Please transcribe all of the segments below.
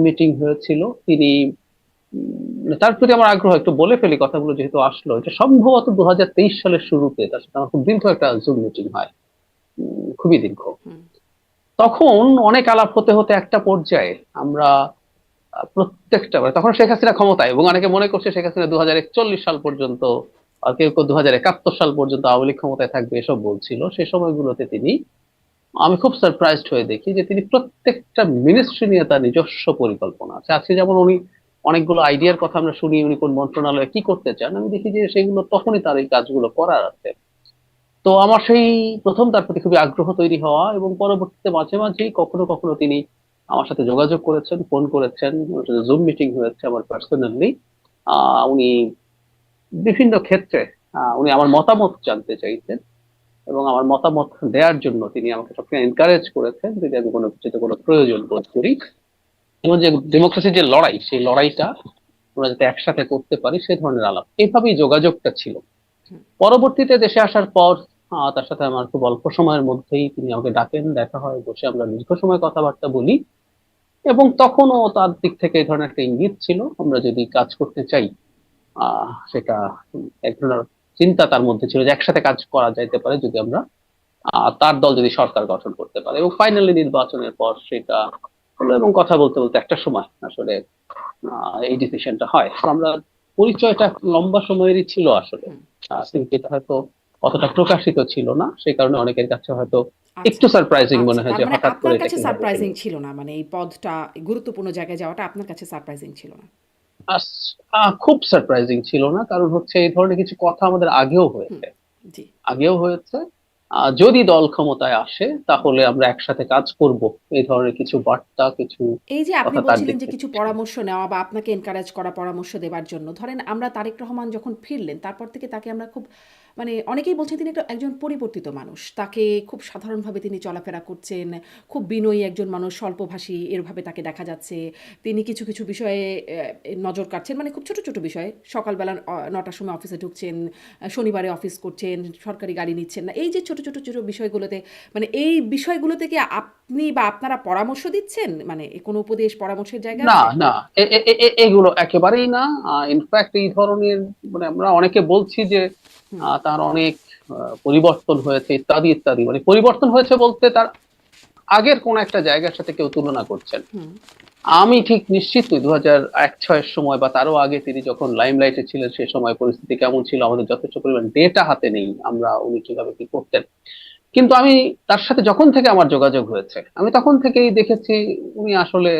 Meeting হয়েছিল তিনি তার প্রতি আমার আগ্রহ, একটু বলে ফেলি কথাগুলো যেহেতু আসলো। এটা সম্ভবত 2023 সালের শুরুতে তার সাথে আমার খুব দীর্ঘ একটা জুম মিটিং হয়, খুবই দীর্ঘ। হুম। তখন অনেক আলাপ হতে হতে একটা পর্যায়ে আমরা প্রত্যেকটা তখন শেখ হাসিনা ক্ষমতায়, এবং অনেকে মনে করছে শেখ হাসিনা 2041 সাল পর্যন্ত, আর কেউ কেউ 2071 সাল পর্যন্ত আওয়ামী লীগ ক্ষমতায় থাকবে এসব বলছিল। সে সময়গুলোতে তিনি, আমি খুব সারপ্রাইজড হয়ে দেখি যে তিনি প্রত্যেকটা মিনিস্ট্রি নিয়ে তার নিজস্ব পরিকল্পনা আছে। আজকে যেমন উনি অনেকগুলো আইডিয়ার কথা আমরা শুনি, উনি কোন মন্ত্রণালয়ে কি করতে চান, আমি দেখি যে সেগুলো তখনই তার এই কাজগুলো করার আছে। তো আমার সেই প্রথম তার প্রতি খুবই আগ্রহ তৈরি হওয়া, এবং পরবর্তীতে মাঝে মাঝেই কখনো কখনো তিনি আমার সাথে যোগাযোগ করেছেন, ফোন করেছেন, ওনার সাথে জুম মিটিং হয়েছে আমার পার্সোনালি। উনি বিভিন্ন ক্ষেত্রে উনি আমার মতামত জানতে চাইতেন, এবং আমার মতামত দেওয়ার জন্য তিনি আমাকে সবসময় এনকারেজ করেছেন যদি আমি কোনো কিছুতে কোনো প্রয়োজন বোধ করি। এবং যে ডেমোক্রেসির যে লড়াই, সেই লড়াইটা আমরা যাতে একসাথে করতে পারি সে ধরনের আলাপ, এইভাবেই যোগাযোগটা ছিল। হুম। পরবর্তীতে দেশে আসার পর তার সাথে আমার খুব অল্প সময়ের মধ্যেই তিনি আমাকে ডাকেন, দেখা হয়, বসে আমরা দীর্ঘ সময় কথাবার্তা বলি। এবং তখনও তার দিক থেকে এই ধরনের একটা ইঙ্গিত ছিল, আমরা যদি কাজ করতে চাই সেটা এক ধরনের চিন্তা তার মধ্যে ছিল যে একসাথে কাজ করা যাইতে পারে যদি আমরা তার দল যদি সরকার গঠন করতে পারে। এবং ফাইনালি নির্বাচনের পর সেটা হলো, এবং কথা বলতে বলতে একটা সময় আসলে এই ডিসিশনটা হয়। তো আমরা পরিচয়টা লম্বা সময়েরই ছিল আসলে, হুম। কিন্তু এটা হয়তো অতটা প্রকাশিত ছিল না, সেই কারণে অনেকের কাছে হয়তো আচ্ছা, একটু সারপ্রাইজিং মনে আচ্ছা। হয় তার যে মানে হঠাৎ করে আপনার এটা কাছে কিভাবে সারপ্রাইজিং হলো। ছিল না। মানে এই পদটা গুরুত্বপূর্ণ জায়গায় যাওয়াটা আপনার কাছে সারপ্রাইজিং ছিল না। খুব সারপ্রাইজিং ছিল না, কারণ হচ্ছে এই ধরনের কিছু কথা আমাদের আগেও হুম। হয়েছে, জি। আগেও হয়েছে। যদি দল ক্ষমতায় আসে তাহলে আমরা একসাথে কাজ করব, এই ধরনের কিছু বার্তা, কিছু এই যে আপনি কথা তার বলছিলেন দিক যে থেকে কিছু ছিল। পরামর্শ নেওয়া বা আপনাকে এনকারেজ করা পরামর্শ দেবার জন্য, ধরেন আমরা তারেক রহমান যখন ফিরলেন তারপর থেকে তাকে আমরা খুব, মানে অনেকেই বলছেন তিনি একজন পরিবর্তিত মানুষ, তাকে খুব সাধারণভাবে তিনি চলাফেরা করছেন, খুব বিনয়ী একজন মানুষ, স্বল্পভাষী এরভাবে তাকে দেখা যাচ্ছে। তিনি কিছু কিছু বিষয়ে নজর কাটছেন, মানে খুব ছোট ছোট বিষয়, সকালবেলা 9টার সময় অফিসে ঢুকছেন, শনিবারে অফিস করছেন, সরকারি গাড়ি নিচ্ছেন না, এই যে ছোট ছোট ছোট বিষয়গুলোতে, মানে এই বিষয়গুলো থেকে আপনি বা আপনারা পরামর্শ দিচ্ছেন? মানে কোনো উপদেশ পরামর্শের জায়গা না, আছে? না, এগুলো একেবারেই না। ইনফ্যাক্ট এই ধরনের, মানে আমরা অনেকে বলছি যে হুম। তার অনেক পরিবর্তন হয়েছে ইত্যাদি ইত্যাদি। মানে পরিবর্তন হয়েছে বলতে তার আগের কোন একটা জায়গার সাথে কেউ তুলনা করছেন। হুম। আমি ঠিক নিশ্চিত নই 2001-06 সময় বা তারও আগে তিনি যখন লাইমলাইটে ছিলেন সে সময় পরিস্থিতি কেমন ছিল, আমাদের যথেষ্ট পরিমাণ ডেটা হাতে নেই আমরা উনি কিভাবে কি করতেন। কিন্তু আমি তার সাথে যখন থেকে আমার যোগাযোগ হয়েছে, আমি তখন থেকেই দেখেছি উনি আসলে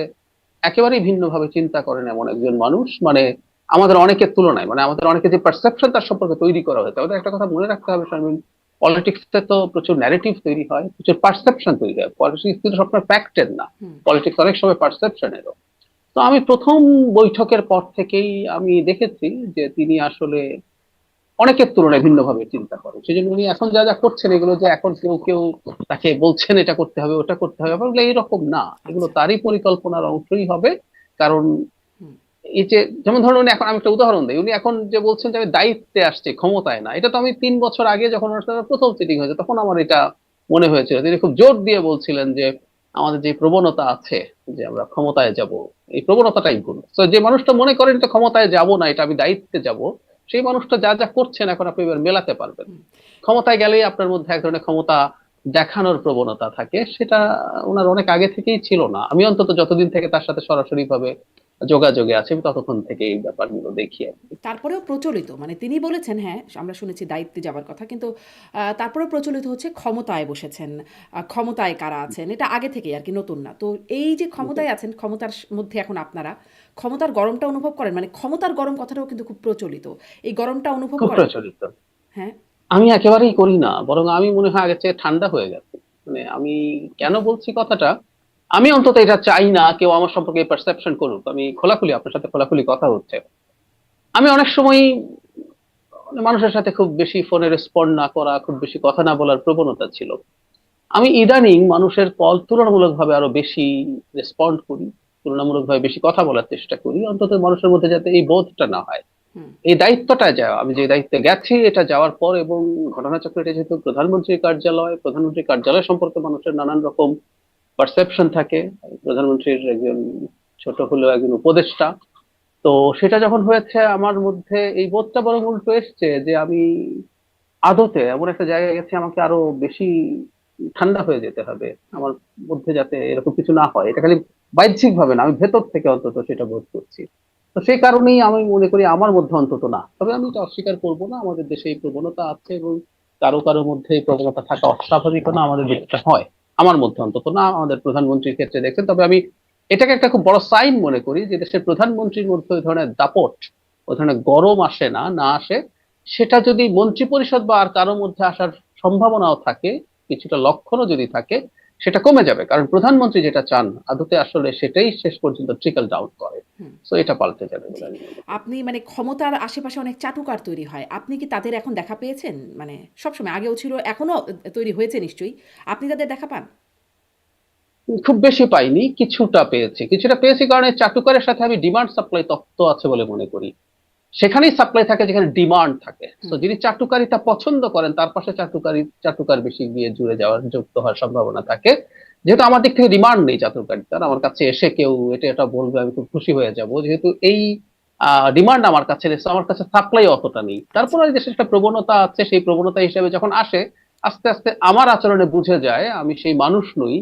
একেবারেই ভিন্নভাবে চিন্তা করেন এমন একজন মানুষ। মানে আমাদের অনেকের তুলনায়, মানে আমাদের অনেকে যে পারসেপশন তার সম্পর্কে তৈরি করা হয়েছে, আমাদের একটা কথা মনে রাখতে হবে শারমিন, পলিটিক্সে তো প্রচুর ন্যারেটিভ তৈরি হয়, প্রচুর পারসেপশন তৈরি হয়। পলিটিক্স কিন্তু সবসময় ফ্যাক্টের না, হুম। পলিটিক্স অনেক সময় পারসেপশনেরও। তো আমি প্রথম বৈঠকের পর থেকেই আমি দেখেছি যে তিনি আসলে অনেকের তুলনায় ভিন্নভাবে চিন্তা করেন। সেজন্য উনি এখন যা যা করছেন এগুলো যে এখন কেউ কেউ তাকে বলছেন এটা করতে হবে ওটা করতে হবে, ব্যাপারগুলো এইরকম না, এগুলো আচ্ছা। তারই পরিকল্পনার অংশই হবে। কারণ হুম। এই যে, যেমন ধরুন উনি এখন, আমি একটা উদাহরণ দিই, উনি এখন যে বলছেন যে আমি দায়িত্বে আসছি ক্ষমতায় না, এটা তো আমি 3 বছর আগে যখন ওনার সাথে প্রথম সিটিং হয়েছে তখন আমার এটা মনে হয়েছিল। তিনি খুব জোর দিয়ে বলছিলেন যে আমাদের যে প্রবণতা আছে যে আমরা ক্ষমতায় যাব, এই প্রবণতাটাই ভুল। তো যে মানুষটা মনে করেন এটা ক্ষমতায় যাব না, এটা আমি দায়িত্বে যাব, সেই মানুষটা যা যা করছেন এখন আপনি এবার মেলাতে পারবেন। হুম। ক্ষমতায় গেলেই আপনার মধ্যে এক ধরনের ক্ষমতা দেখানোর প্রবণতা থাকে, সেটা ওনার অনেক আগে থেকেই ছিল না। আমি অন্তত যতদিন থেকে তার সাথে সরাসরি ভাবে যোগাযোগে আছে আমি ততক্ষণ থেকে এই ব্যাপারগুলো দেখি আর কি। তারপরেও প্রচলিত, মানে তিনি বলেছেন হ্যাঁ, আমরা শুনেছি দায়িত্বে যাবার কথা, কিন্তু তারপরেও প্রচলিত হচ্ছে ক্ষমতায় বসেছেন, ক্ষমতায় কারা আছেন, এটা আগে থেকেই আর কি, নতুন না। তো এই যে ক্ষমতায় আছেন, ক্ষমতার মধ্যে এখন আপনারা ক্ষমতার গরমটা অনুভব করেন? মানে ক্ষমতার গরম কথাটাও কিন্তু খুব প্রচলিত। এই গরমটা অনুভব খুব করেন? প্রচলিত। হ্যাঁ? আমি একেবারেই করি না, বরং আমি মনে হয় আগের চেয়ে ঠান্ডা হয়ে গেছে। মানে আমি কেন বলছি কথাটা, আমি অন্তত এটা চাই না কেউ আমার সম্পর্কে পারসেপশন করুক। আমি খোলাখুলি আপনার সাথে খোলাখুলি কথা হচ্ছে। আমি অনেক সময় মানুষের সাথে খুব বেশি ফোনে রেসপন্ড না করা, খুব বেশি কথা না বলার প্রবণতা ছিল। আমি ইদানিং মানুষের কল তুলনামূলকভাবে আরো বেশি রেসপন্ড করি, তুলনামূলকভাবে বেশি কথা বলার চেষ্টা করি, অন্তত মানুষের মধ্যে যাতে এই বোধটা না হয়। হুম। এই দায়িত্বটা যাওয়া, আমি যে দায়িত্বে গেছি এটা যাওয়ার পর, এবং ঘটনাচক্র এটা যেহেতু প্রধানমন্ত্রীর কার্যালয়, প্রধানমন্ত্রীর কার্যালয় সম্পর্কে মানুষের নানান রকম পারসেপশন থাকে। প্রধানমন্ত্রীর একজন ছোট হলেও একজন উপদেষ্টা। তো সেটা যখন হয়েছে আমার মধ্যে এই বোধটা বরং উল্টো এসছে যে আমি আদতে এমন একটা জায়গায় গেছি আমাকে আরো বেশি ঠান্ডা হয়ে যেতে হবে হুম। আমার মধ্যে, যাতে এরকম কিছু না হয়। এটা খালি বাহ্যিক ভাবে না, আমি ভেতর থেকে অন্তত সেটা বোধ করছি। তো সেই কারণেই আমি মনে করি আমার মধ্যে অন্তত না, তবে আমি এটা অস্বীকার করবো না, আমাদের দেশে এই প্রবণতা আছে এবং কারো কারো মধ্যে এই প্রবণতা থাকা অস্বাভাবিক না, আমাদের যেটা হয়। আমার মধ্যে অন্তত না, আমাদের প্রধানমন্ত্রীর ক্ষেত্রে দেখছেন। তবে আমি এটাকে একটা খুব বড় সাইন মনে করি যে দেশের প্রধানমন্ত্রীর মধ্যে ওই ধরনের দাপট, ওই ধরনের গরম আসে না, না আসে। সেটা যদি মন্ত্রী পরিষদ বা আর কারোর মধ্যে আসার সম্ভাবনাও থাকে, কিছুটা লক্ষণও যদি থাকে, সেটা কমে যাবে, কারণ প্রধানমন্ত্রী যেটা চান আদতে আসলে সেটাই শেষ পর্যন্ত ট্রিকল ডাউন করে। হুম। তো এটা পাল্টে যাবে জি। বলে আমি মনে করি। আপনি মানে ক্ষমতার আশেপাশে অনেক চাটুকার তৈরি হয়। আপনি কি তাদের এখন দেখা পেয়েছেন? মানে সবসময় আগেও ছিল, এখনো তৈরি হয়েছে নিশ্চয়ই। আপনি তাদের দেখা পান? খুব বেশি পাইনি, কিছুটা পেয়েছি। কিছুটা পেয়েছি কারণ এই চাটুকারের সাথে আমি ডিমান্ড সাপ্লাই তত্ত্ব আছে বলে মনে করি। সেখানেই সাপ্লাই থাকে যেখানে ডিমান্ড থাকে। তো হুম। যিনি চাটুকারিতা পছন্দ করেন তার পাশে চাটুকার বেশি গিয়ে জুড়ে যাওয়ার, যুক্ত হওয়ার সম্ভাবনা থাকে। যেহেতু আমার দিক থেকে ডিমান্ড নেই চাটুকারিতার, আমার কাছে এসে কেউ এটা এটা বলবে আমি খুব খুশি হয়ে যাব, যেহেতু এই ডিমান্ড আমার কাছে এসে, আমার কাছে সাপ্লাই অতটা নেই। আচ্ছা। তারপরে দেশের একটা প্রবণতা আছে, সেই প্রবণতা হিসেবে যখন আসে, আস্তে আস্তে আমার আচরণে বুঝে যায় আমি সেই মানুষ নই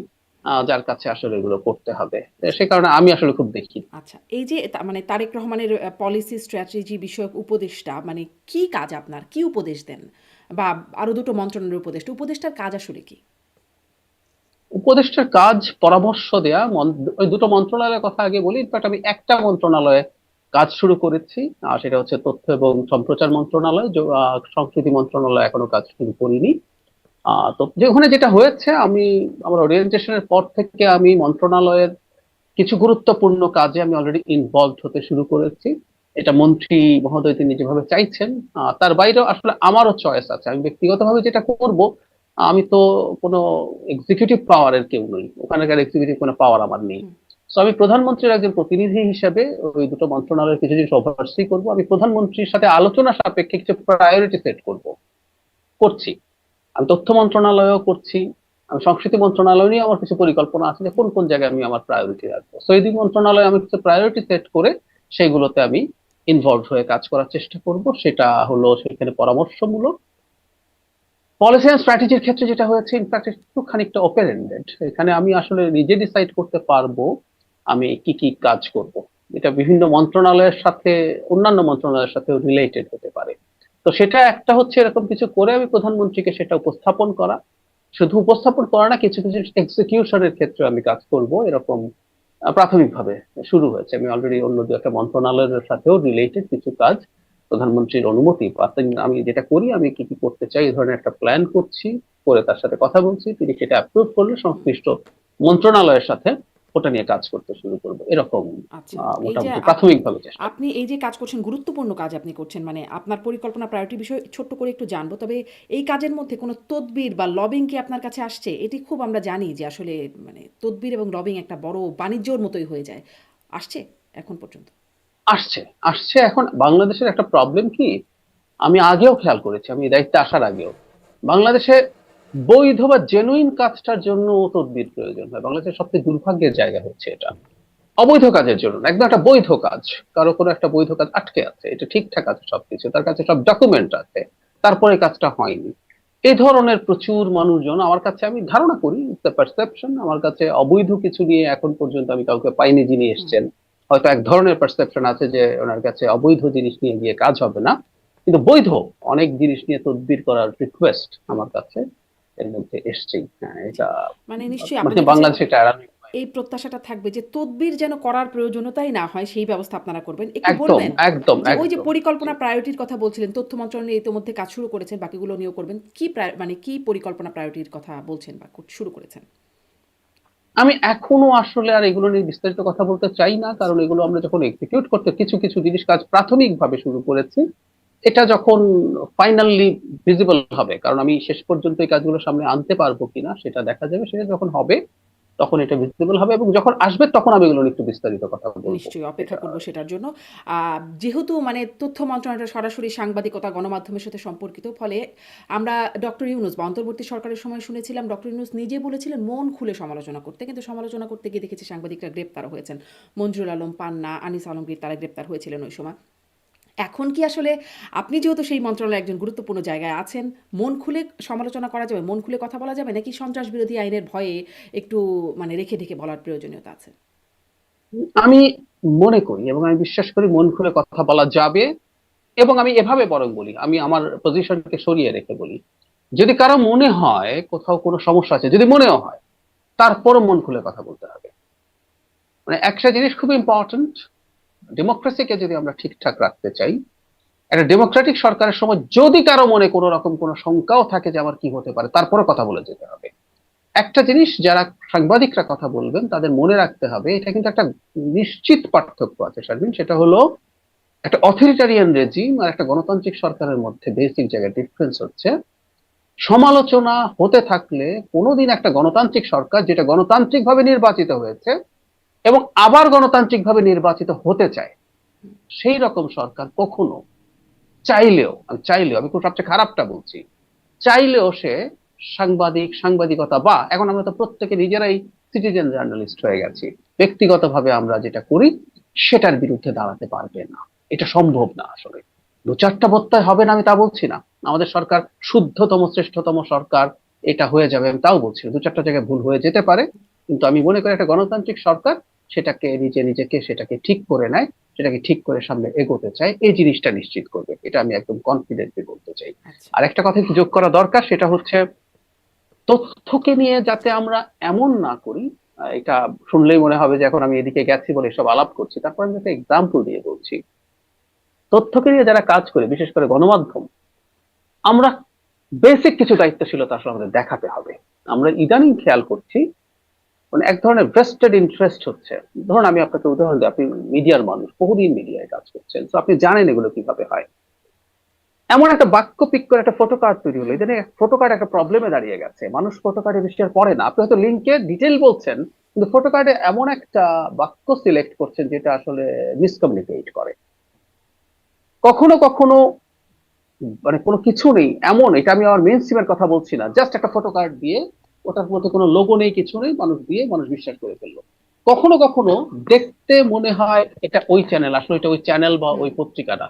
যার কাছে আসলে এগুলো করতে হবে। আচ্ছা। সে কারণে আমি আসলে খুব দেখি। আচ্ছা। এই যে মানে তারেক রহমানের পলিসি স্ট্র্যাটেজি বিষয়ক উপদেষ্টা মানে কি কাজ আপনার? কি উপদেশ দেন? বা আরো ২ টো মন্ত্রণালয়ের উপদেষ্টা। উপদেষ্টার কাজ আসলে কি? উপদেষ্টার কাজ পরামর্শ দেয়া। ওই দুটো মন্ত্রণালয়ের কথা আগে বলি। ইনফ্যাক্ট আমি একটা মন্ত্রণালয়ে কাজ শুরু করেছি, সেটা হচ্ছে তথ্য এবং সম্প্রচার মন্ত্রণালয়। সংস্কৃতি মন্ত্রণালয় এখনো কাজ শুরু করিনি। তো যে ওখানে যেটা হয়েছে, আমি আমার ওরিয়েন্টেশনের পর থেকে আমি মন্ত্রণালয়ের কিছু গুরুত্বপূর্ণ কাজে আমি অলরেডি ইনভলভ হতে শুরু করেছি। এটা মন্ত্রী মহোদয় তিনি যেভাবে চাইছেন। তার বাইরেও আসলে আমারও চয়েস আছে, আমি ব্যক্তিগতভাবে যেটা করব। আমি তো কোনো এক্সিকিউটিভ পাওয়ারের কেউ নই, ওখানকার এক্সিকিউটিভ কোনো পাওয়ার আমার নেই। হুম। তো আমি প্রধানমন্ত্রীর একজন প্রতিনিধি হিসেবে ওই দুটো মন্ত্রণালয়ের কিছু জিনিস ওভারসি করব। আমি প্রধানমন্ত্রীর সাথে আলোচনা সাপেক্ষে কিছু প্রায়োরিটি সেট করছি। আমি তথ্য মন্ত্রণালয়ও করছি, আমি সংস্কৃতি মন্ত্রণালয় নিয়ে আমার কিছু পরিকল্পনা আছে যে কোন কোন জায়গায় আমি আমার প্রায়োরিটি রাখবো। তো এই দুই মন্ত্রণালয়ে আমি কিছু প্রায়োরিটি সেট করে সেইগুলোতে আমি ইনভলভ হয়ে কাজ করার চেষ্টা করব। সেটা হলো সেখানে পরামর্শমূলক। পলিসি এন্ড স্ট্র্যাটেজির ক্ষেত্রে যেটা হয়েছে, ইনফ্যাক্ট একটু খানিকটা ওপেন এন্ডেড। এখানে আমি আসলে নিজে ডিসাইড করতে পারবো আমি কি কি কাজ করব। এটা বিভিন্ন মন্ত্রণালয়ের সাথে, অন্যান্য মন্ত্রণালয়ের সাথে রিলেটেড হতে পারে। তো সেটা একটা হচ্ছে এরকম কিছু করে আমি প্রধানমন্ত্রীকে সেটা উপস্থাপন করা। শুধু উপস্থাপন করা না, কিছু কিছু এক্সিকিউশনের ক্ষেত্রে আমি কাজ করব, এরকম প্রাথমিকভাবে শুরু হয়েছে। আমি অলরেডি অন্য দু একটা মন্ত্রণালয়ের সাথেও রিলেটেড কিছু কাজ প্রধানমন্ত্রীর অনুমতি পাচ্ছেন। আমি যেটা করি, আমি কি কি করতে চাই এই ধরনের একটা প্ল্যান করছি, করে তার সাথে কথা বলছি, তিনি সেটা অ্যাপ্রুভ করলে সংশ্লিষ্ট মন্ত্রণালয়ের সাথে ওটা নিয়ে কাজ করতে শুরু করবো, এরকম আচ্ছা। এই যে মোটামুটি প্রাথমিকভাবে চেষ্টা আপনি এই যে কাজ করছেন, গুরুত্বপূর্ণ কাজ আপনি করছেন। মানে আপনার পরিকল্পনা প্রায়োরিটি বিষয়ে ছোট্ট করে একটু জানবো। তবে এই কাজের মধ্যে কোনো তদবির বা লবিং কি আপনার কাছে আসছে? এটি খুব আমরা জানি যে আসলে মানে তদবির এবং লবিং একটা বড় বাণিজ্যর মতোই হয়ে যায়। আসছে এখন পর্যন্ত? আসছে। আসছে এখন বাংলাদেশের একটা প্রবলেম কি, আমি আগেও খেয়াল করেছি, আমি এই দায়িত্বে আসার আগেও, বাংলাদেশে বৈধ বা জেনুইন কাজটার জন্য তদবির প্রয়োজন হয়। বাংলাদেশের সবচেয়ে দুর্ভাগ্যের জায়গা হচ্ছে এটা। অবৈধ কাজের জন্য না, একদম একটা বৈধ কাজ, কারো কোনো একটা বৈধ কাজ আটকে আছে, এটা ঠিকঠাক আছে সবকিছু, তার কাছে সব ডকুমেন্ট আছে, তারপরে কাজটা হয়নি। এই ধরনের প্রচুর মানুষজন আমার কাছে, আমি ধারণা করি পারসেপশন, আমার কাছে অবৈধ কিছু নিয়ে এখন পর্যন্ত আমি কাউকে পাইনি যিনি হুম। এসছেন। হয়তো এক ধরনের পারসেপশন আছে যে ওনার কাছে অবৈধ জিনিস নিয়ে গিয়ে কাজ হবে না, কিন্তু বৈধ অনেক জিনিস নিয়ে তদবির করার রিকোয়েস্ট হুম। আমার কাছে এর মধ্যে এসছেই। হ্যাঁ, জি। এটা মানে নিশ্চয়ই মানে আপনাদের কাছে বাংলাদেশে এটা এড়ানোই উপায় এই নেই। প্রত্যাশাটা থাকবে যে তদবির যেন করার প্রয়োজনীয়তাই না হয় সেই ব্যবস্থা আপনারা করবেন। একটু একদম বলবেন একদম যে ওই যে একদম। জি। পরিকল্পনা প্রায়োরিটির কথা বলছিলেন, তথ্য মন্ত্রণালয় ইতোমধ্যে কাজ শুরু করেছেন, বাকিগুলো নিয়েও করবেন। কি মানে কি পরিকল্পনা প্রায়োরিটির কথা বলছেন বা শুরু করেছেন? আমি এখনো আসলে আর এগুলো নিয়ে বিস্তারিত কথা বলতে চাই না, কারণ এগুলো আমরা যখন এক্সিকিউট করতে কিছু কিছু জিনিস কাজ প্রাথমিকভাবে শুরু করেছি, এটা যখন ফাইনালি ভিজিবল হবে, কারণ আমি শেষ পর্যন্ত এই কাজগুলো সামনে আনতে পারবো কিনা সেটা দেখা যাবে, সেটা যখন হবে তখন এটা ভিজিবল হবে, এবং যখন আসবে তখন আমি এগুলো নিয়ে একটু বিস্তারিত কথা বলবো। নিশ্চয়ই অপেক্ষা এটা করব সেটার জন্য। যেহেতু মানে তথ্য মন্ত্রণালয়টা সরাসরি সাংবাদিকতা, গণমাধ্যমের সাথে সম্পর্কিত, ফলে আমরা ডক্টর ইউনূস বা অন্তর্বর্তী সরকারের সময় শুনেছিলাম ডক্টর ইউনূস নিজে বলেছিলেন মন খুলে সমালোচনা করতে। কিন্তু সমালোচনা করতে গিয়ে দেখেছি সাংবাদিকরা গ্রেপ্তারও হয়েছেন। মঞ্জুরুল আলম পান্না, আনিস আলমগীর তারা গ্রেপ্তার হয়েছিলেন ওই সময়। এখন কি আসলে আপনি যেহেতু সেই মন্ত্রণালয়ের একজন গুরুত্বপূর্ণ জায়গায় আছেন, মন খুলে সমালোচনা করা যাবে, মন খুলে কথা বলা যাবে, নাকি সন্ত্রাস বিরোধী আইনের ভয়ে একটু মানে রেখে ঢেকে বলার প্রয়োজনীয়তা আছে? আমি মনে করি এবং আমি বিশ্বাস করি মন খুলে কথা বলা যাবে, এবং আমি এভাবে বরং বলি, আমি আমার পজিশনকে সরিয়ে রেখে বলি, যদি কারো মনে হয় কোথাও কোনো সমস্যা আছে, যদি মনেও হয়, তারপরও মন খুলে কথা বলতে হবে। মানে একটা জিনিস খুব ইম্পর্টেন্ট, ডেমোক্রেসিকে যদি আমরা ঠিকঠাক রাখতে চাই, একটা ডেমোক্রেটিক সরকারের সময় যদি কারো মনে কোনো রকম কোনো শঙ্কাও থাকে যে আমার কি হতে পারে, তারপরে কথা বলে যেতে হবে। একটা জিনিস যারা সাংবাদিকরা কথা বলবেন তাদের মনে রাখতে হবে, এটা কিন্তু একটা নিশ্চিত পার্থক্য আছে শারমিন, সেটা হলো একটা অথরিটারিয়ান রেজিম আর একটা গণতান্ত্রিক সরকারের মধ্যে বেসিক জায়গায় ডিফারেন্স হচ্ছে, সমালোচনা হতে থাকলে কোনোদিন একটা গণতান্ত্রিক সরকার যেটা গণতান্ত্রিক ভাবে নির্বাচিত হয়েছে এবং আবার গণতান্ত্রিক ভাবে নির্বাচিত হতে চায়, সেই রকম সরকার কখনো চাইলেও আমি খুব সবচেয়ে খারাপটা বলছি, চাইলেও সে সাংবাদিকতা, বা এখন আমরা তো প্রত্যেকে নিজেরাই সিটিজেন জার্নালিস্ট হয়ে গেছি, ব্যক্তিগতভাবে আমরা যেটা করি সেটার বিরুদ্ধে দাঁড়াতে পারবে না। এটা সম্ভব না আসলে। দু চারটা বত্তায় হবে না আমি তা বলছি না, আমাদের সরকার শুদ্ধতম শ্রেষ্ঠতম সরকার এটা হয়ে যাবে আমি তাও বলছি না, দু চারটা জায়গায় ভুল হয়ে যেতে পারে, কিন্তু আমি মনে করি একটা গণতান্ত্রিক সরকার সেটাকে নিজেকে সেটাকে ঠিক করে নেয়, সেটাকে ঠিক করে সামনে এগোতে চায়, এই জিনিসটা নিশ্চিত করবে, এটা আমি একদম কনফিডেন্টলি বলতে চাই। আচ্ছা। আর একটা কথা একটু যোগ করা দরকার, সেটা হচ্ছে তথ্যকে নিয়ে যাতে আমরা এমন না করি, এটা শুনলেই মনে হবে যে এখন আমি এদিকে গেছি বলে এসব আলাপ করছি, তারপর আমি একটা এক্সাম্পল দিয়ে বলছি। তথ্যকে নিয়ে যারা কাজ করে, বিশেষ করে গণমাধ্যম, আমরা বেসিক কিছু দায়িত্বশীলতা আসলে আমাদের দেখাতে হবে। আমরা ইদানিং খেয়াল করছি মানে এক ধরনের ভেস্টেড ইন্টারেস্ট হচ্ছে। ধরুন আমি আপনাকে উদাহরণ দিই, আপনি মিডিয়ার মানুষ, বহুদিন মিডিয়ায় কাজ করছেন, তো আপনি জানেন এগুলো কিভাবে হয়। এমন একটা বাক্য পিক করে একটা ফটো কার্ড তৈরি হলো, এখানে ফটো কার্ড একটা প্রবলেমে দাঁড়িয়ে গেছে, মানুষ ফটো কার্ডে বেশি আর পড়ে না, আপনি হয়তো লিঙ্কে ডিটেল বলছেন কিন্তু ফটো কার্ডে এমন একটা বাক্য সিলেক্ট করছেন যেটা আসলে মিসকমিউনিকেট করে। কখনো কখনো মানে কোনো কিছু নেই এমন, এটা আমি আমার মেইন স্ট্রিমের কথা বলছি না, জাস্ট একটা ফটো কার্ড দিয়ে ওটার মধ্যে কোনো লোগো নেই কিছু নেই, মানুষ দিয়ে মানুষ বিশ্বাস করে ফেললো। কখনো কখনো দেখতে মনে হয় এটা ওই চ্যানেল, আসলে এটা ওই চ্যানেল বা হুম। ওই পত্রিকাটা,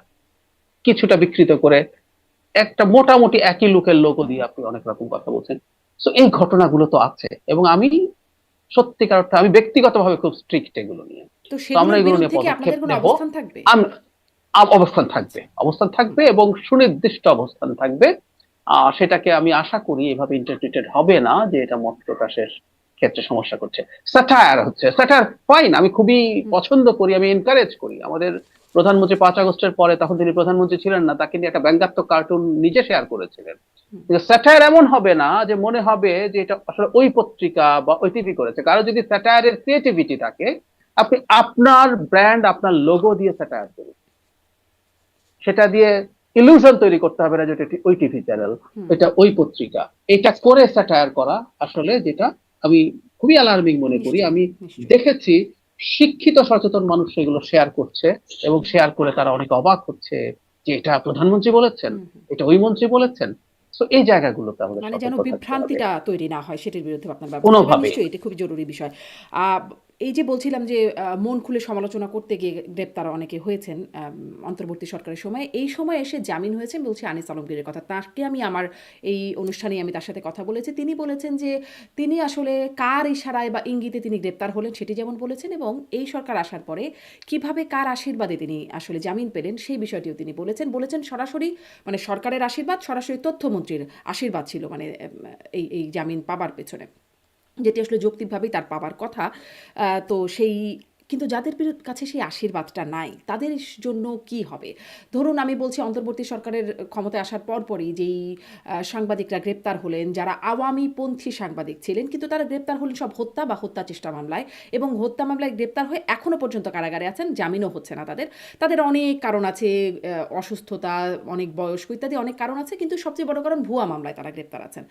কিছুটা বিকৃত করে একটা মোটামুটি একই লুকের লোগো দিয়ে আপনি অনেক রকম কথা বলছেন। তো এই ঘটনাগুলো তো আছে, এবং আমি সত্যিকার অর্থে আমি ব্যক্তিগতভাবে খুব স্ট্রিক্ট এগুলো নিয়ে। তো তো আমরা সেগুলোর এগুলো নিয়ে বিরুদ্ধে কি পদক্ষেপ আপনাদের কোনো নেব। অবস্থান থাকবে? অবস্থান থাকবে, আচ্ছা। অবস্থান হুম। থাকবে এবং সুনির্দিষ্ট অবস্থান থাকবে। সেটাকে আমি আশা করি এভাবে ইন্টারপ্রিটেড হবে না যে এটা মত প্রকাশের ক্ষেত্রে সমস্যা করছে। স্যাটায়ার হচ্ছে, স্যাটায়ার ফাইন, আমি খুবই হুম। পছন্দ করি, আমি এনকারেজ করি। আমাদের প্রধানমন্ত্রী 5 আগস্টের পরে, তখন তিনি প্রধানমন্ত্রী ছিলেন না, তাকে নিয়ে একটা ব্যঙ্গাত্মক কার্টুন নিজে শেয়ার করেছিলেন। হুম। কিন্তু স্যাটায়ার এমন হবে না যে মনে হবে যে এটা আসলে ওই পত্রিকা বা ওই টিভি করেছে। কারো যদি স্যাটায়ারের ক্রিয়েটিভিটি থাকে, আপনি আপনার ব্র্যান্ড, আপনার লোগো দিয়ে স্যাটায়ার করুন, সেটা দিয়ে ইলুশন তৈরি করতে হবে না যে এটা ওই টিভি চ্যানেল, হুম। এটা ওই পত্রিকা। এটা করে স্যাটায়ার করা আসলে যেটা আমি খুবই অ্যালার্মিং মনে করি। নিশ্চয়ই, আমি নিশ্চয়ই। দেখেছি শিক্ষিত সচেতন মানুষ এগুলো শেয়ার করছে, এবং শেয়ার করে তারা অনেক অবাক হচ্ছে যে এটা প্রধানমন্ত্রী বলেছেন, হুম, হুম। এটা ওই মন্ত্রী বলেছেন। তো এই জায়গাগুলোতে আমাদের মানে যেন সতর্ক থাকতে হবে বিভ্রান্তিটা তৈরি না হয় সেটির বিরুদ্ধে আপনার ব্যবস্থা নেবেন। কোনোভাবেই। নিশ্চয়ই এটা খুবই জরুরি বিষয়। আ এই যে বলছিলাম যে মন খুলে সমালোচনা করতে গিয়ে গ্রেপ্তার অনেকে হয়েছেন অন্তর্বর্তী সরকারের সময়। এই সময় এসে জামিন হয়েছেন বলছি আনিস আলমগীরের কথা। তাকে আমি আমার এই অনুষ্ঠানেই আমি তার সাথে কথা বলেছি। তিনি বলেছেন যে তিনি আসলে কার ইশারায় বা ইঙ্গিতে তিনি গ্রেপ্তার হলেন সেটি যেমন বলেছেন, এবং এই সরকার আসার পরে কিভাবে কার আশীর্বাদে তিনি আসলে জামিন পেলেন সেই বিষয়টিও তিনি বলেছেন। বলেছেন সরাসরি মানে সরকারের আশীর্বাদ, সরাসরি তথ্যমন্ত্রীর আশীর্বাদ ছিল মানে এই জামিন পাবার পেছনে, যেটি আসলে যৌক্তিকভাবেই তার পাবার কথা। তো সেই কিন্তু যাদের কাছে সেই আশীর্বাদটা নাই তাদের জন্য কি হবে? ধরুন আমি বলছি অন্তর্বর্তী সরকারের ক্ষমতায় আসার পরপরই যেই সাংবাদিকরা গ্রেপ্তার হলেন, যারা আওয়ামীপন্থী সাংবাদিক ছিলেন, কিন্তু তারা গ্রেপ্তার হলেন সব হত্যা বা হত্যা চেষ্টা মামলায়, এবং হত্যা মামলায় গ্রেপ্তার হয়ে এখনো পর্যন্ত কারাগারে আছেন, জামিনও হচ্ছে না তাদের। তাদের অনেক কারণ আছে, অসুস্থতা, অনেক বয়স্ক ইত্যাদি অনেক কারণ আছে, কিন্তু সবচেয়ে বড় কারণ ভুয়া মামলায় তারা গ্রেপ্তার আছেন।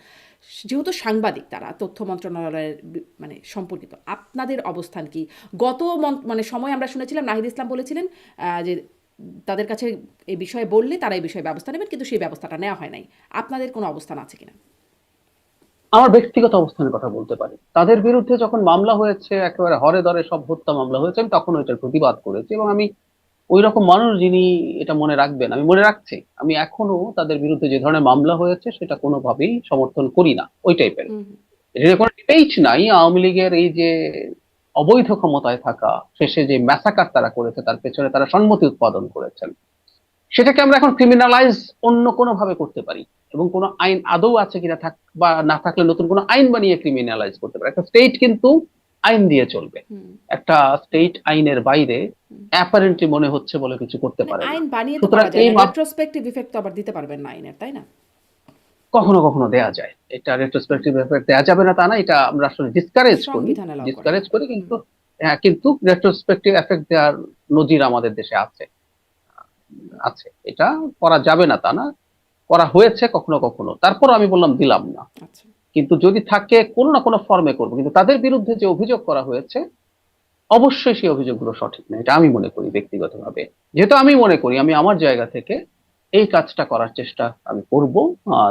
যেহেতু সাংবাদিক তারা, তথ্য মন্ত্রণালয়ের মানে সম্পর্কিত, আপনাদের অবস্থান কি? গত মানে সময় আমরা শুনেছিলাম নাহিদ ইসলাম বলেছিলেন যে তাদের কাছে এই বিষয়ে বললে তারা এই বিষয়ে ব্যবস্থা নেবেন, কিন্তু সেই ব্যবস্থাটা নেওয়া হয় নাই। আপনাদের কোনো অবস্থান আছে কিনা? আমার ব্যক্তিগত অবস্থানের কথা বলতে পারি, তাদের বিরুদ্ধে যখন মামলা হয়েছে, একেবারে হরে ধরে সব হত্যা মামলা হয়েছে, আমি তখন ওইটার প্রতিবাদ করেছি, এবং আমি ওই রকম মানুষ যিনি এটা মনে রাখবেন, আমি মনে রাখছি। আমি এখনো তাদের বিরুদ্ধে যে ধরনের মামলা হয়েছে সেটা কোনোভাবেই সমর্থন করি না, ওই টাইপের। হুম। এটা কোনো ডিবেট নাই। আওয়ামী লীগের এই যে অবৈধ ক্ষমতায় থাকা, শেষে যে ম্যাসাকার তারা করেছে, তার পেছনে তারা সম্মতি উৎপাদন করেছেন, সেটাকে আমরা এখন ক্রিমিনালাইজ অন্য কোনো ভাবে করতে পারি, এবং কোনো আইন আদৌ আছে কিনা থাক বা না থাকলে নতুন কোনো আইন বানিয়ে ক্রিমিনালাইজ করতে পারি। একটা স্টেট কিন্তু আইন দিয়ে চলবে, হুম। একটা স্টেট আইনের বাইরে হুম। অ্যাপারেন্টলি মনে হচ্ছে বলে কিছু করতে মানে পারে না। আইন বানিয়ে তো সুতরাং করা যায় এই না, রেট্রোস্পেক্টিভ ইফেক্ট তো আবার দিতে পারবেন না আইনের, তাই না? কখনো কখনো দেয়া যায়, এটা রেট্রোস্পেক্টিভ এফেক্ট দেয়া যাবে না তা না, এটা আমরা আসলে ডিসকারেজ করি, সংবিধান অ্যালাউ করে না। হুম। কিন্তু হ্যাঁ, কিন্তু রেট্রোস্পেক্টিভ এফেক্ট দেওয়ার নজির আমাদের দেশে আছে। আছে, এটা করা যাবে না তা না, করা হয়েছে কখনো কখনো, তারপর আমি বললাম দিলাম না। আচ্ছা। কিন্তু যদি থাকে কোনো না কোনো ফর্মে করবো, কিন্তু তাদের বিরুদ্ধে যে অভিযোগ করা হয়েছে অবশ্যই সেই অভিযোগগুলো সঠিক না, এটা আমি মনে করি ব্যক্তিগতভাবে। যেহেতু আমি মনে করি, আমি আমার জায়গা থেকে এই কাজটা করার চেষ্টা আমি করব,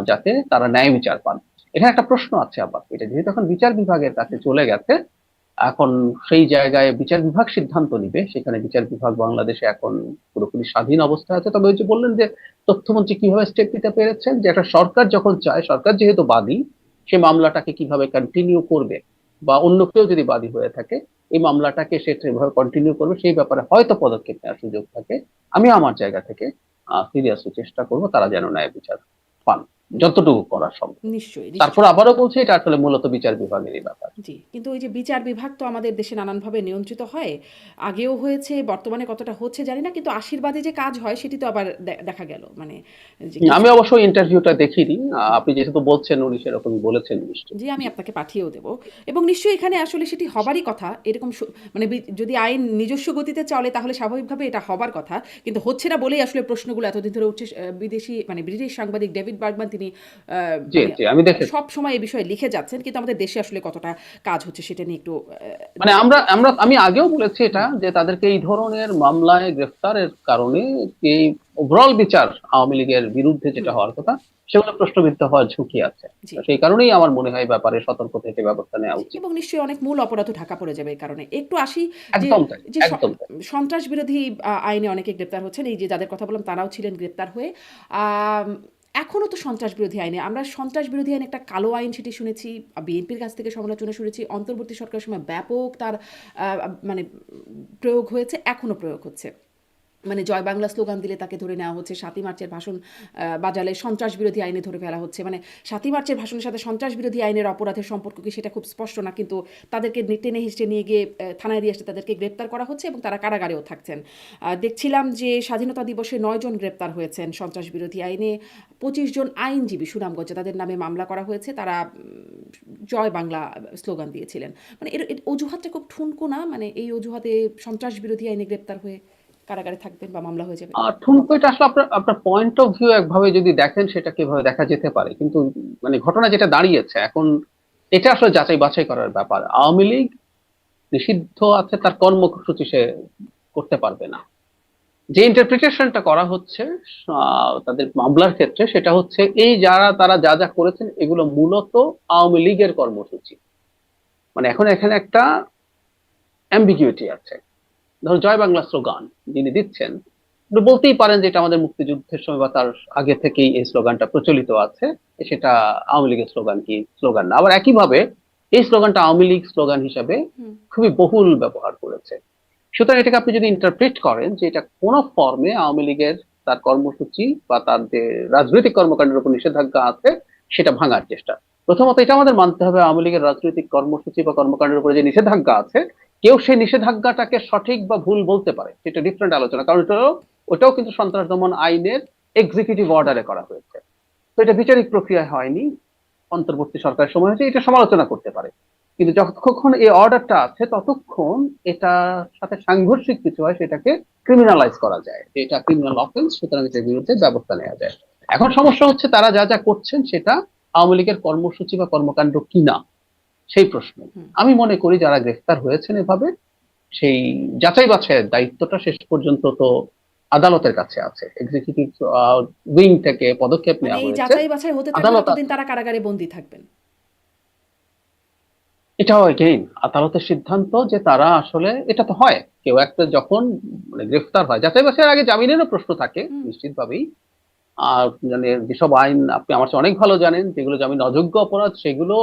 যাতে তারা ন্যায় বিচার পান। এখানে একটা প্রশ্ন আছে আবার, এটা যেহেতু এখন বিচার বিভাগের কাছে চলে গেছে, এখন সেই জায়গায় বিচার বিভাগ সিদ্ধান্ত নিবে। সেখানে বিচার বিভাগ বাংলাদেশে এখন পুরোপুরি স্বাধীন অবস্থায় আছে। তবে ওই যে বললেন যে তথ্যমন্ত্রী কিভাবে স্টেপ নিতে পেরেছেন, যে একটা সরকার যখন চায়, সরকার যেহেতু বাদী, সে মামলাটাকে কিভাবে কন্টিনিউ করবে, বা অন্য কেউ যদি বাদী হয়ে থাকে এই মামলাটাকে সে কিভাবে কন্টিনিউ করবে, সেই ব্যাপারে হয়তো পদক্ষেপ নেওয়ার সুযোগ থাকে। আমি আমার জায়গা থেকে সিরিয়াসলি চেষ্টা করব তারা যেন ন্যায় বিচার পান, যতটুকু করা সম্ভব। নিশ্চয়ই, তারপর নিশ্চয়ই। আবারও বলছি, এটা আসলে মূলত বিচার বিভাগেরই ব্যাপার। জি, কিন্তু ওই যে বিচার বিভাগ তো আমাদের দেশে নানানভাবে নিয়ন্ত্রিত হয়। আগেও হয়েছে, বর্তমানে কতটা হচ্ছে জানি না। কিন্তু আশীর্বাদে যে কাজ হয় সেটি তো আবার দেখা গেল। মানে যে কিছু। আমি অবশ্য ইন্টারভিউটা দেখিনি, আপনি যেহেতু বলছেন উনি সেরকমই বলেছেন নিশ্চয়ই। জি, আমি জি। আপনাকে পাঠিয়েও দেব। এবং নিশ্চয়ই এখানে আসলে সেটি হবারই কথা। এরকম মানে যদি আইন নিজস্ব গতিতে চলে তাহলে স্বাভাবিকভাবে এটা হবার কথা। কিন্তু হচ্ছে না বলেই আসলে প্রশ্নগুলো এতদিন ধরে উঠছে। বিদেশি মানে ব্রিটিশ সাংবাদিক ডেভিড বার্গম্যান তিনি জি, মানে জি, আমি দেখেছি। সবসময় এই বিষয়ে লিখে যাচ্ছেন। কিন্তু আমাদের দেশে আসলে কতটা কাজ হচ্ছে সেটা নিয়ে একটু মানে আমরা আমরা আমি আগেও বলেছি এটা, হুম। যে তাদেরকে এই ধরনের মামলায় গ্রেফতারের কারণে এই ওভারঅল বিচার আওয়ামী লীগের বিরুদ্ধে যেটা হুম। হওয়ার কথা, সেগুলো প্রশ্নবিদ্ধ হওয়ার ঝুঁকি আছে। জি। তো সেই কারণেই আমার মনে হয় ব্যাপারে সতর্ক থেকে ব্যবস্থা নেওয়া উচিত। এবং নিশ্চয়ই অনেক মূল অপরাধও ঢাকা পড়ে যাবে এই কারণে। একটু আসি যে, একদম তাই, যে একদম তাই। সন্ত্রাস বিরোধী আইনে অনেকে গ্রেপ্তার হচ্ছেন। এই যে যাদের কথা বললাম তারাও ছিলেন গ্রেপ্তার হয়ে। আম এখনো তো সন্ত্রাস বিরোধী আইনে, আমরা সন্ত্রাস বিরোধী আইনে একটা কালো আইন সেটি শুনেছি। বিএনপির কাছ থেকে সমালোচনা শুনেছি। অন্তর্বর্তী সরকারের সময় ব্যাপক তার মানে প্রয়োগ হয়েছে, এখনো প্রয়োগ হচ্ছে। মানে জয় বাংলা স্লোগান দিলে তাকে ধরে নেওয়া হচ্ছে, ৭ই মার্চের ভাষণ বাজালে সন্ত্রাস বিরোধী আইনে ধরে ফেলা হচ্ছে। মানে ৭ই মার্চের ভাষণের সাথে সন্ত্রাস বিরোধী আইনের অপরাধের সম্পর্ক কি সেটা খুব স্পষ্ট না, কিন্তু তাদেরকে টেনে হিঁচড়ে নিয়ে গিয়ে থানায় দিয়ে আসতে তাদেরকে গ্রেপ্তার করা হচ্ছে এবং তারা কারাগারেও থাকছেন। দেখছিলাম যে স্বাধীনতা দিবসে ৯ জন গ্রেপ্তার হয়েছেন সন্ত্রাস বিরোধী আইনে। ২৫ জন আইনজীবী সুনামগঞ্জে তাদের নামে মামলা করা হয়েছে, তারা জয় বাংলা স্লোগান দিয়েছিলেন। মানে এর অজুহাতটা খুব ঠুনকো না? মানে এই অজুহাতে সন্ত্রাস বিরোধী আইনে গ্রেপ্তার হয়ে কারাগারে থাকবেন বা মামলা হয়ে যাবে। ঠুনকো, এটা আসলে আপনার আপনার পয়েন্ট অফ ভিউ একভাবে যদি দেখেন সেটা কিভাবে দেখা যেতে পারে, কিন্তু মানে ঘটনা যেটা দাঁড়িয়েছে এখন, এটা আসলে যাচাই বাছাই করার ব্যাপার। আওয়ামী লীগ নিষিদ্ধ আছে, তার কর্মসূচি সে করতে পারবে না। যে ইন্টারপ্রিটেশনটা করা হচ্ছে তাদের মামলার ক্ষেত্রে, সেটা হচ্ছে এই তারা যা যা করেছেন এগুলো মূলত আওয়ামী লীগের কর্মসূচি। মানে এখন এখানে একটা অ্যাম্বিগুইটি আছে। ধরো জয় বাংলা স্লোগান যিনি দিচ্ছেন, আপনি বলতেই পারেন যে এটা আমাদের মুক্তিযুদ্ধের সময় বা তার আগে থেকেই এই স্লোগানটা প্রচলিত আছে, সেটা আওয়ামী লীগের স্লোগান না। আবার একইভাবে এই স্লোগানটা আওয়ামী লীগ স্লোগান হিসাবে হুম। খুবই বহুল ব্যবহার করেছে। সুতরাং এটাকে আপনি যদি ইন্টারপ্রেট করেন যে এটা কোন ফর্মে আওয়ামী লীগের তার কর্মসূচি বা তার যে রাজনৈতিক কর্মকাণ্ডের উপর নিষেধাজ্ঞা আছে সেটা ভাঙার চেষ্টা। প্রথমত এটা আমাদের মানতে হবে, আওয়ামী লীগের রাজনৈতিক কর্মসূচি বা কর্মকাণ্ডের উপরে যে নিষেধাজ্ঞা আছে কেউ সেই নিষেধাজ্ঞাটাকে সঠিক বা ভুল বলতে পারে, সেটা ডিফারেন্ট আলোচনা, কারণ ওটাও কিন্তু সন্ত্রাস দমন আইনের এক্সিকিউটিভ অর্ডারে করা হয়েছে। তো এটা বিচারিক প্রক্রিয়ায় হয়নি, অন্তর্বর্তী সরকারের সময় হয়েছে, এটা সমালোচনা করতে পারে। কিন্তু যতক্ষণ এই অর্ডারটা আছে ততক্ষণ এটার সাথে সাংঘর্ষিক কিছু হয় সেটাকে ক্রিমিনালাইজ করা যায়, যে এটা ক্রিমিনাল অফেন্স, সুতরাং এটার বিরুদ্ধে ব্যবস্থা নেওয়া যায়। এখন সমস্যা হচ্ছে তারা যা যা করছেন সেটা আওয়ামী লীগের কর্মসূচি বা কর্মকাণ্ড কিনা, সেই প্রশ্ন। আমি মনে করি যারা গ্রেফতার হয়েছেন এভাবে, সেই যাচাই বাছাইয়ের দায়িত্বটা শেষ পর্যন্ত তো আদালতের কাছে আছে। এক্সিকিউটিভ উইং থেকে পদক্ষেপ মানে নেওয়া এই হয়েছে, যাচাই বাছাই হতে থাকবে আদালত ততদিন তারা কারাগারে বন্দী থাকবেন। এটাও এগেইন আদালতের সিদ্ধান্ত, যে তারা আসলে, এটা তো হয় কেউ একটা যখন মানে গ্রেফতার হয়, যাচাই বাছাইয়ের আগে জামিনেরও প্রশ্ন থাকে নিশ্চিতভাবেই। আর মানে যেসব আইন আপনি আমার চেয়ে অনেক ভালো জানেন, যেগুলো জামিন অযোগ্য অপরাধ সেগুলো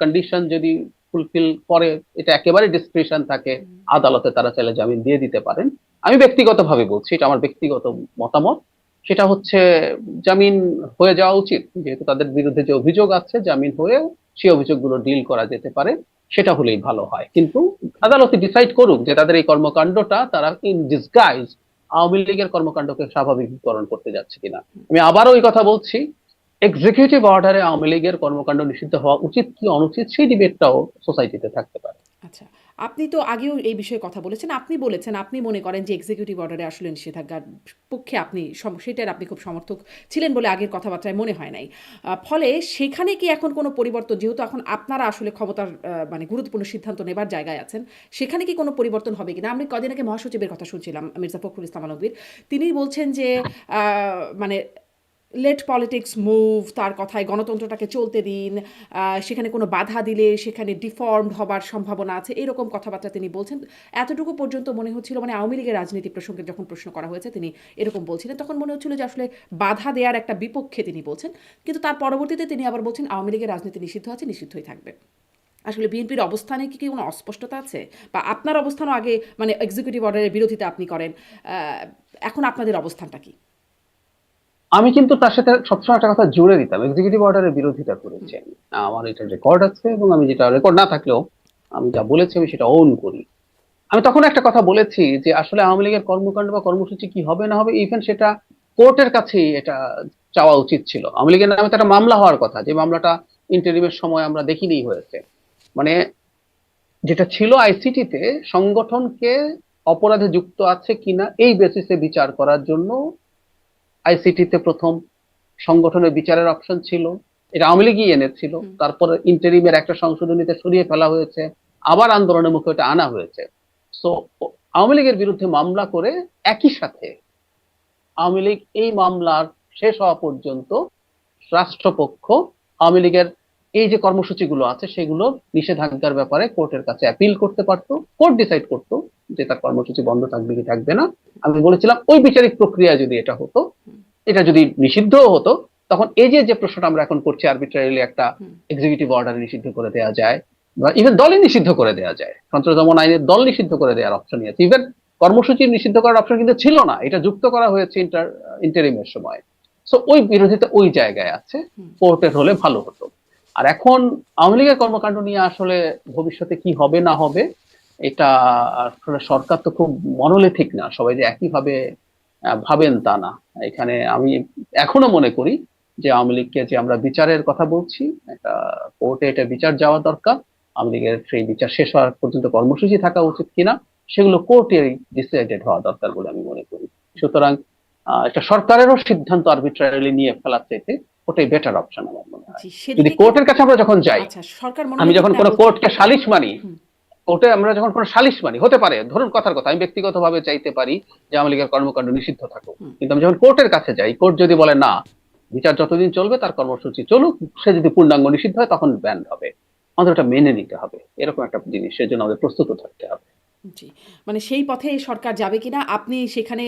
কন্ডিশন যদি ফুলফিল করে, এটা একেবারে ডিসক্রিশন থাকে, আদালতে তারা চাইলে জামিন দিয়ে দিতে পারেন। আমি ব্যক্তিগতভাবে বলছি, এটা আমার ব্যক্তিগত মতামত, সেটা হচ্ছে জামিন হয়ে যাওয়া উচিত, যেহেতু তাদের বিরুদ্ধে যে অভিযোগ আছে জামিন হয়েও সেই অভিযোগগুলো ডিল করা যেতে পারে, সেটা হলেই ভালো হয়। কিন্তু আদালতে ডিসাইড করুক যে তাদের এই কর্মকাণ্ডটা তারা ইন ডিসগাইজ আওয়ামী লীগের কর্মকাণ্ডকে স্বাভাবিকীকরণ করতে যাচ্ছে কিনা। আমি আবারও ওই কথা বলছি, এক্সিকিউটিভ অর্ডারে আওয়ামী লীগের কর্মকাণ্ড নিষিদ্ধ হওয়া উচিত কি অনুচিত, সেই ডিবেটটাও সোসাইটিতে থাকতে পারে। আচ্ছা, আপনি তো আগেও এই বিষয়ে কথা বলেছেন। আপনি বলেছেন আপনি মনে করেন যে এক্সিকিউটিভ অর্ডারে আসলে নিষেধাজ্ঞার পক্ষে আপনি সেটার আপনি খুব সমর্থক ছিলেন বলে আগের কথাবার্তায় মনে হয় নাই। ফলে সেখানে কি এখন কোনো পরিবর্তন, যেহেতু এখন আপনারা আসলে ক্ষমতার মানে গুরুত্বপূর্ণ সিদ্ধান্ত নেবার জায়গায় আছেন, সেখানে কি কোনো পরিবর্তন হবে কিনা? আমি কদিন আগে মহাসচিবের কথা শুনছিলাম, মির্জা ফখরুল ইসলাম আলমগীর। তিনি বলছেন যে মানে লেট পলিটিক্স মুভ, তার কথায় গণতন্ত্রটাকে চলতে দিন, সেখানে কোনো বাধা দিলে সেখানে ডিফর্মড হবার সম্ভাবনা আছে, এরকম কথাবার্তা তিনি বলছেন। এতটুকু পর্যন্ত মনে হচ্ছিল, মানে আওয়ামী লীগের রাজনীতি প্রসঙ্গে যখন প্রশ্ন করা হয়েছে তিনি এরকম বলছিলেন, তখন মনে হচ্ছিল যে আসলে বাধা দেওয়ার একটা বিপক্ষে তিনি বলছেন। কিন্তু তার পরবর্তীতে তিনি আবার বলছেন আওয়ামী লীগের রাজনীতি নিষিদ্ধ আছে, নিষিদ্ধই থাকবে। আসলে বিএনপির অবস্থানে কি কোনো অস্পষ্টতা আছে, বা আপনার অবস্থানও আগে মানে এক্সিকিউটিভ অর্ডারের বিরোধিতা আপনি করেন, এখন আপনাদের অবস্থানটা কি? আমি কিন্তু তার সাথে সবসময় একটা কথা জুড়ে দিতাম, এক্সিকিউটিভ অর্ডারের বিরোধিতা করেছি আমি। আমার এটা রেকর্ড আছে, এবং আমি যেটা রেকর্ড না থাকলেও আমি যা বলেছি আমি সেটা ওন করি। আমি তখন একটা কথা বলেছি যে আসলে আওয়ামী লীগের কর্মকাণ্ড বা কর্মসূচি কি হবে না হবে, ইভেন সেটা কোর্টের কাছেই এটা চাওয়া উচিত ছিল। আওয়ামী লীগের নামে তো একটা মামলা হওয়ার কথা, যে মামলাটা ইন্টারিমের সময় আমরা দেখিনি হয়েছে। মানে যেটা ছিল আইসিটিতে সংগঠনকে অপরাধে যুক্ত আছে কিনা এই বেসিসে বিচার করার জন্য আইসিটিতে প্রথম সংগঠনের বিচারের অপশন ছিল, এটা আওয়ামী লীগই এনেছিল। তারপর ইন্টারিমের একটা সংশোধনীতে সরিয়ে ফেলা হয়েছে, আবার আন্দোলনের মুখে ওটা আনা হয়েছে। সো আওয়ামী লীগের বিরুদ্ধে মামলা করে একই সাথে আওয়ামী লীগ এই মামলার শেষ হওয়া পর্যন্ত রাষ্ট্রপক্ষ আওয়ামী লীগের এই যে কর্মসূচিগুলো আছে সেগুলো নিষেধাজ্ঞার ব্যাপারে কোর্টের কাছে অ্যাপিল করতে পারতো, কোর্ট ডিসাইড করতো যে তার কর্মসূচি বন্ধ থাকবে কি থাকবে না। আমি বলেছিলাম ওই বিচারিক প্রক্রিয়া যদি এটা হতো, এটা যদি নিষিদ্ধ হতো, তখন এই যে যে প্রশ্নটা আমরা এখন করছি, আরবিট্রারিলি একটা এক্সিকিউটিভ অর্ডার নিষিদ্ধ করে দেওয়া যায়, বা ইভেন দলই নিষিদ্ধ করে দেওয়া যায়, সন্ত্রাস দমন আইনের দল নিষিদ্ধ করে দেওয়ার অপশনই আছে। ইভেন কর্মসূচি নিষিদ্ধ করার অপশন কিন্তু ছিল না, এটা যুক্ত করা হয়েছে ইন্টারিমের সময়। সো ওই বিরোধিতা ওই জায়গায় আছে, কোর্টের হলে ভালো হতো। আর এখন আওয়ামী লীগের কর্মকাণ্ড নিয়ে আসলে ভবিষ্যতে কি হবে না হবে, এটা আসলে সরকার তো খুব মনোলিথিক না, সবাই যে একইভাবে ভাবেন তা না। এখানে আমি এখনো মনে করি যে আওয়ামী লীগকে যে আমরা বিচারের কথা বলছি, একটা কোর্টে এটা বিচার যাওয়া দরকার। আওয়ামী লীগের সেই বিচার শেষ হওয়ার পর্যন্ত কর্মসূচি থাকা উচিত কিনা সেগুলো কোর্টেরই ডিসাইডেড হওয়া দরকার বলে আমি মনে করি। সুতরাং এটা সরকারেরও সিদ্ধান্ত আরবিট্রারিলি নিয়ে ফেলার চাইতে ওটাই বেটার অপশন আমার মনে হয়। জি, যদি সেদিকে কি কোর্টের কাছে আমরা যখন যাই, আচ্ছা, সরকার আমি মনোনীত যখন না কোনো বলছেন? কোর্টকে সালিশ মানি, কোর্টে আমরা যখন কোনো সালিশ মানি, হতে পারে ধরুন কথার কথা আমি ব্যক্তিগতভাবে চাইতে পারি যে আওয়ামী লীগের কর্মকাণ্ড নিষিদ্ধ থাকুক, কিন্তু আমি যখন কোর্টের কাছে যাই, কোর্ট যদি বলে না বিচার যতদিন চলবে তার কর্মসূচি চলুক, সে যদি পূর্ণাঙ্গ নিষিদ্ধ হয় তখন ব্যান্ড হবে, আমাদের ওটা মেনে নিতে হবে। এরকম একটা জিনিস, সেজন্য আমাদের প্রস্তুত থাকতে হবে। জি, মানে সেই পথে সরকার যাবে কিনা, আপনি সেখানে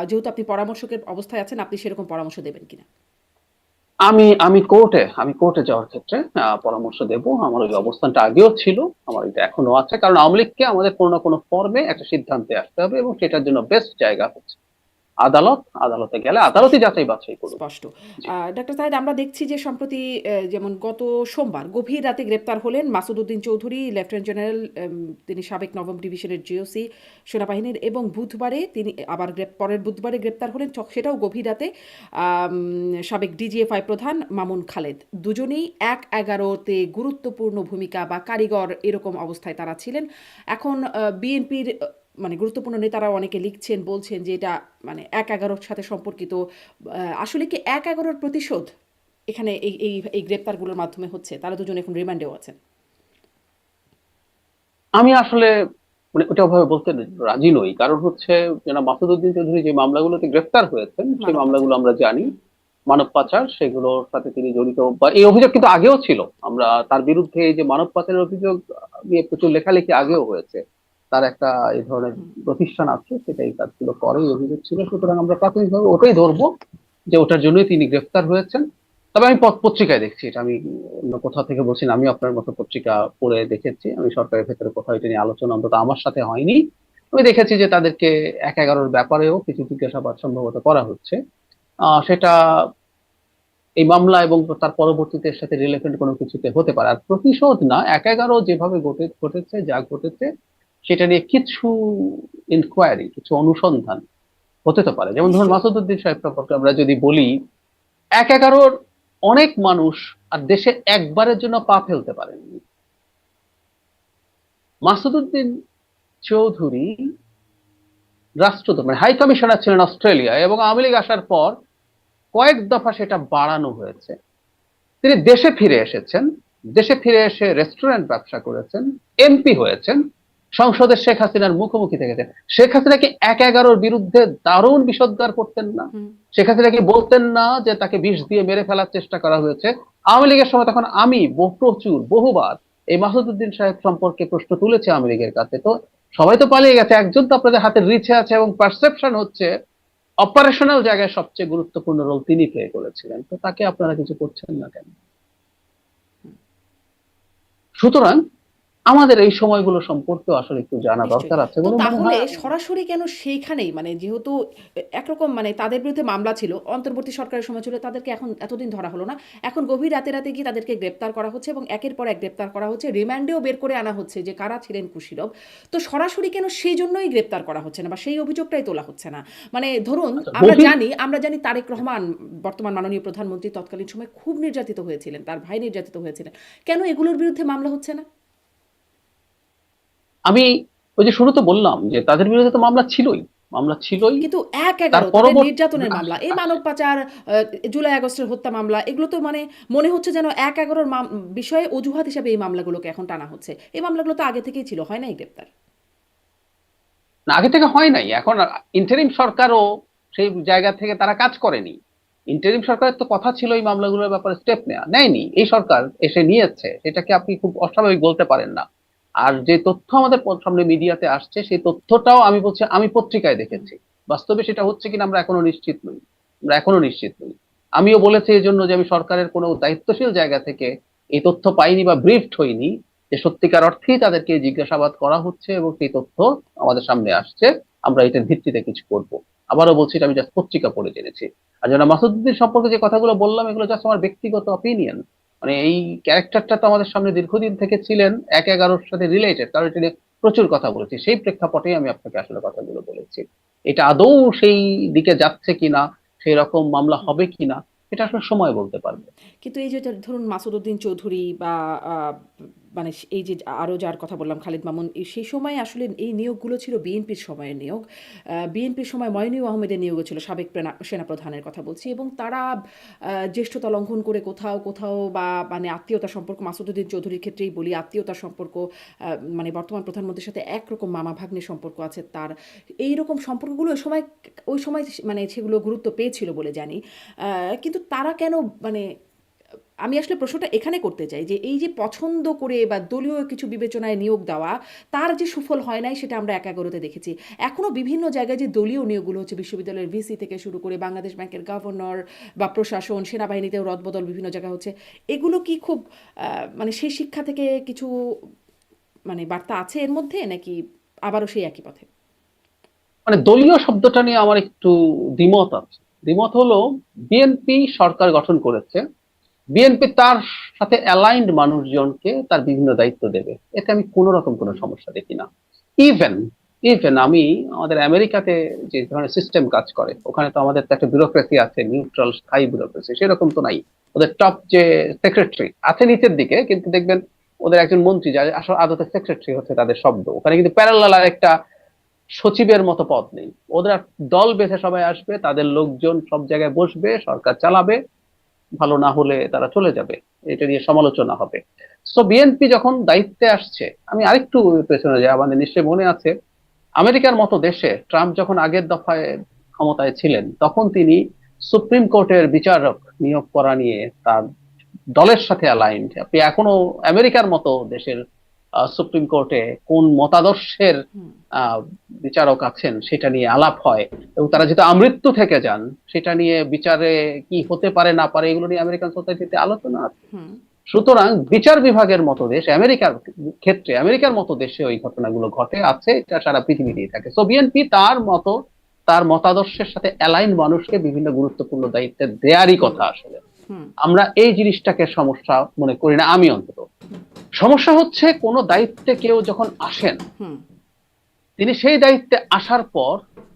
যেহেতু আপনি পরামর্শকের অবস্থায় আছেন, আপনি সেরকম পরামর্শ দেবেন কিনা? আমি কোর্টে যাওয়ার ক্ষেত্রে পরামর্শ দেব। আমার ওই জি, অবস্থানটা আগেও ছিল, আমার এটা এখনো আছে, কারণ আওয়ামী লীগকে আমাদের কোনো না কোনো ফর্মে একটা সিদ্ধান্তে আসতে হবে, এবং সেটার জন্য বেস্ট জায়গা হচ্ছে আদালতে গেলে আদালতই স্পষ্ট যাচাই বাছাই করুক। স্পষ্ট জি। ডক্টর সাহেদ, আমরা দেখছি যে সম্প্রতি যেমন গত সোমবার গভীর রাতে গ্রেপ্তার হলেন মাসুদ উদ্দিন চৌধুরী, লেফটেন্যান্ট জেনারেল, তিনি সাবেক নবম ডিভিশনের জিওসি সেনাবাহিনীর, এবং বুধবারে তিনি আবার পরের বুধবারে গ্রেপ্তার হলেন সেটাও গভীর রাতে সাবেক ডিজিএফআই প্রধান মামুন খালেদ। দুজনেই ১/১১-তে গুরুত্বপূর্ণ ভূমিকা বা কারিগর এরকম অবস্থায় তারা ছিলেন। এখন বিএনপির মানে গুরুত্বপূর্ণ নেতারা অনেকে লিখছেন, বলছেন যে এটা মানে ১/১১-র সাথে সম্পর্কিত। আসলে কি ১/১১-র প্রতিশোধ এখানে এই এই এই গ্রেপ্তারগুলোর মাধ্যমে হচ্ছে? তারা দুজন এখন রিমান্ডেও আছেন। আমি আসলে মানে ওটা ওভাবে বলতে রাজি নই, কারণ হচ্ছে যারা মাসুদ উদ্দিন চৌধুরী যে মামলাগুলোতে গ্রেফতার হয়েছেন সেই মানব মামলাগুলো পাচার। আমরা জানি হুম। মানব পাচার, সেগুলোর সাথে তিনি জড়িত বা এই অভিযোগ কিন্তু আগেও ছিল। আমরা তার বিরুদ্ধে এই যে মানব পাচারের অভিযোগ নিয়ে প্রচুর লেখালেখি আগেও হয়েছে। তার একটা এই ধরনের হুম। প্রতিষ্ঠান আছে, সেটা এই কাজগুলো করে, এই অভিযোগ ছিল। সুতরাং আমরা প্রাথমিকভাবে ওটাই ধরবো যে ওটার জন্যই তিনি গ্রেফতার হয়েছেন। তবে আমি পত্রিকায় দেখছি, এটা আমি অন্য কোথাও থেকে বলছি না, আমি আপনার মতো পত্রিকা পড়ে দেখেছি। আমি সরকারের ভেতরে কোথাও এটা নিয়ে আলোচনা অন্তত আমার সাথে হয়নি। আমি দেখেছি যে তাদেরকে ১/১১-র ব্যাপারেও কিছু জিজ্ঞাসাবাদ সম্ভবত করা হচ্ছে। সেটা এই মামলা এবং তার পরবর্তীতে এর সাথে রিলেভেন্ট কোনো কিছুতে হতে পারে। আর প্রতিশোধ না, ১/১১ যেভাবে ঘটেছে যা ঘটেছে সেটা নিয়ে কিছু ইনকোয়ারি, কিছু অনুসন্ধান হতে তো পারে। যেমন ধরুন নিশ্চয়ই। মাসুদ উদ্দিন সাহেব সম্পর্কে আমরা যদি বলি, ১/১১-র অনেক মানুষ আর দেশে একবারের জন্য পা ফেলতে পারেননি। মাসুদ উদ্দিন চৌধুরী রাষ্ট্রদূত মানে হাই কমিশনার ছিলেন অস্ট্রেলিয়ায়, এবং আওয়ামী লীগ আসার পর কয়েক দফা সেটা বাড়ানো হয়েছে। তিনি দেশে ফিরে এসেছেন, দেশে ফিরে এসে রেস্টুরেন্ট ব্যবসা করেছেন, এমপি হয়েছেন, সংসদে শেখ হাসিনার মুখোমুখি থেকেছেন। শেখ হাসিনা কি ১/১১-র বিরুদ্ধে দারুণ বিষোদ্গার করতেন না? হুম। শেখ হাসিনা কি বলতেন না যে তাকে বিষ দিয়ে মেরে ফেলার চেষ্টা করা হয়েছে? আওয়ামী লীগের সময় তখন আমি প্রচুর বহুবার এই মাসুদউদ্দিন সাহেব সম্পর্কে প্রশ্ন তুলেছে আওয়ামী লীগের কাছে। তো সবাই তো পালিয়ে গেছে, একজন তো আপনাদের হাতের রিচে আছে, এবং পারসেপশন হচ্ছে অপারেশনাল জায়গায় সবচেয়ে গুরুত্বপূর্ণ রোল তিনি প্লে করেছিলেন। তো তাকে আপনারা কিছু করছেন না কেন? সুতরাং আমাদের এই সময়গুলো সম্পর্কে আসলে একটু জানা নিশ্চয়ই। দরকার আছে তো বলে মনে তাহলে হয়। সরাসরি কেন সেইখানেই, মানে যেহেতু একরকম মানে তাদের বিরুদ্ধে মামলা ছিল, অন্তর্বর্তী সরকারের সময় ছিল, তাদেরকে এখন এতদিন ধরা হলো না। এখন গভীর রাতে রাতে গিয়ে তাদেরকে গ্রেপ্তার করা হচ্ছে এবং একের পর এক গ্রেপ্তার করা হচ্ছে। রিমান্ডেও বের করে আনা হচ্ছে যে কারা ছিলেন কুশীলব। তো সরাসরি কেন সেই জন্যই গ্রেপ্তার করা হচ্ছে না বা সেই অভিযোগটাই তোলা হচ্ছে না? মানে ধরুন আচ্ছা, আমরা গভীর জানি আমরা জানি তারেক রহমান বর্তমান মাননীয় প্রধানমন্ত্রী তৎকালীন সময় খুব নির্যাতিত হয়েছিলেন, তার ভাই নির্যাতিত হয়েছিলেন। কেন এগুলোর বিরুদ্ধে মামলা হচ্ছে না? আমি ওই যে শুরুতে বললাম যে তাদের বিরুদ্ধে তো মামলা ছিলই, মামলা ছিলই। কিন্তু তার ১/১১ তাদের পরবর্তী নির্যাতনের মামলা, এই মানব পাচার, জুলাই আগস্টের হত্যা মামলা, এগুলো তো মানে মনে হচ্ছে যেন ১/১১-র বিষয়ে অজুহাত হিসেবে এই মামলাগুলোকে এখন টানা হচ্ছে। এই মামলাগুলো তো আগে থেকেই ছিল, হয় নাই গ্রেপ্তার? না, আগে থেকে হয় নাই। এখন ইন্টারিম সরকারও সেই জায়গা থেকে তারা কাজ করেনি। ইন্টারিম সরকারের তো কথা ছিল এই মামলাগুলোর ব্যাপারে স্টেপ নেওয়া, নেয়নি। এই সরকার এসে নিয়েছে, এটাকে আপনি খুব অস্বাভাবিক বলতে পারেন না। আর যে তথ্য আমাদের সামনে মিডিয়াতে আসছে সেই তথ্যটাও আমি বলছি আমি পত্রিকায় হুম। দেখেছি। বাস্তবে সেটা হচ্ছে কিনা আমরা এখনো নিশ্চিত নই, আমরা এখনো নিশ্চিত নই। আমিও বলেছি এই জন্য যে আমি সরকারের কোনো দায়িত্বশীল জায়গা থেকে এই তথ্য পাইনি বা ব্রিফড হইনি যে সত্যিকার অর্থেই তাদেরকে জিজ্ঞাসাবাদ করা হচ্ছে এবং সেই তথ্য আমাদের সামনে আসছে, আমরা এটার ভিত্তিতে কিছু করব। আবারও বলছি, এটা আমি জাস্ট পত্রিকা পড়ে জেনেছি। আর যেন মাসুদুদ্দিন সম্পর্কে যে কথাগুলো বললাম এগুলো জাস্ট আমার ব্যক্তিগত অপিনিয়ন। মানে এই ক্যারেক্টারটা তো আমাদের সামনে দীর্ঘদিন থেকে ছিলেন, ১/১১-র সাথে রিলেটেড, কারণ এটা নিয়ে প্রচুর কথা বলেছি। সেই প্রেক্ষাপটেই আমি আপনাকে আসলে কথাগুলো বলেছি। এটা আদৌ সেই দিকে যাচ্ছে কিনা, সেই রকম মামলা হবে কিনা, এটা আসলে সময় বলতে পারবে। কিন্তু এই যে ধরুন মাসুদ উদ্দিন চৌধুরী বা মানে এই যে আরও যার কথা বললাম খালিদ মামুন, সেই সময় আসলে এই নিয়োগগুলো ছিল বিএনপির সময়ের নিয়োগ। বিএনপির সময় ময়নূর আহমেদের নিয়োগ ছিল, সাবেক সেনাপ্রধানের কথা বলছি, এবং তারা জ্যেষ্ঠতা লঙ্ঘন করে কোথাও কোথাও বা মানে আত্মীয়তা সম্পর্ক, মাসুদ উদ্দিন চৌধুরীর ক্ষেত্রেই বলি আত্মীয়তার সম্পর্ক, মানে বর্তমান প্রধানমন্ত্রীর সাথে একরকম মামা ভাগ্নের সম্পর্ক আছে তার। এই রকম সম্পর্কগুলো ওই সময় মানে সেগুলো গুরুত্ব পেয়েছিল বলে জানি। কিন্তু তারা কেন মানে আমি আসলে প্রশ্নটা এখানে করতে চাই যে এই যে পছন্দ করে বা দলীয় কিছু বিবেচনায় নিয়োগ দেওয়া, তার যে সুফল হয় নাই সেটা আমরা ১/১১-তে দেখেছি। এখনো বিভিন্ন জায়গায় যে দলীয় নিয়োগগুলো হচ্ছে, বিশ্ববিদ্যালয়ের ভিসি থেকে শুরু করে বাংলাদেশ ব্যাংকের গভর্নর বা প্রশাসন, সেনাবাহিনীতেও রদবদল বিভিন্ন জায়গায় হচ্ছে। এগুলো কি খুব মানে সেই শিক্ষা থেকে কিছু মানে বার্তা আছে এর মধ্যে, নাকি আবারও সেই একই পথে? মানে দলীয় শব্দটা নিয়ে আমার একটু দ্বিমত আছে। দ্বিমত হলো, বিএনপি সরকার গঠন করেছে, বিএনপি তার সাথে অ্যালাইন্ড মানুষজনকে তার বিভিন্ন দায়িত্ব দেবে, এতে আমি কোনো রকম কোনো সমস্যা দেখি না। ইভেন ইভেন আমি আমাদের আমেরিকাতে যে ধরনের সিস্টেম কাজ করে, ওখানে তো আমাদের তো একটা ব্যুরোক্রেসি আছে, নিউট্রাল স্থায়ী ব্যুরোক্রেসি, সেরকম তো নাই। ওদের টপ যে সেক্রেটারি আছে নিচের দিকে, কিন্তু দেখবেন ওদের একজন মন্ত্রী, যার আসলে আদতে সেক্রেটারি হচ্ছে তাদের শব্দ, ওখানে কিন্তু প্যারালাল আর একটা সচিবের মতো পদ নেই। ওদের দল বেঁধে সবাই আসবে, তাদের লোকজন সব জায়গায় বসবে, সরকার চালাবে, ভালো না হলে তারা চলে যাবে, এটা নিয়ে সমালোচনা হবে। সো বিএনপি যখন দায়িত্বে আসছে, আমি আরেকটু পেছনে যাই, আমাদের নিশ্চয়ই মনে আছে আমেরিকার মতো দেশে ট্রাম্প যখন আগের দফায় ক্ষমতায় ছিলেন, তখন তিনি সুপ্রিম কোর্টের বিচারক নিয়োগ করা নিয়ে তার দলের সাথে অ্যালাইন্ড। আপনি এখনো আমেরিকার মতো দেশের সুপ্রিম কোর্টে কোন মতাদর্শের হুম, আহ, বিচারক আছেন সেটা নিয়ে আলাপ হয়, এবং তারা যেহেতু আমৃত্যু থেকে যান, সেটা নিয়ে বিচারে কি হতে পারে না পারে এগুলো নিয়ে আমেরিকান সোসাইটিতে আলোচনা আছে। হুম, সুতরাং বিচার বিভাগের মতো দেশ আমেরিকার ক্ষেত্রে, আমেরিকার মতো দেশে ওই ঘটনাগুলো ঘটে আছে, এটা সারা পৃথিবী দিয়ে থাকে। সো বিএনপি তার মতো, তার মতাদর্শের সাথে অ্যালাইন মানুষকে বিভিন্ন গুরুত্বপূর্ণ দায়িত্বে দেয়ারই হুম, কথা। আসলে হুম, আমরা এই জিনিসটাকে সমস্যা মনে করি না, আমি অন্তত। সমস্যা হচ্ছে কোনো দায়িত্বে কেউ যখন আসেন, হুম, তিনি সেই দায়িত্বে আসার পর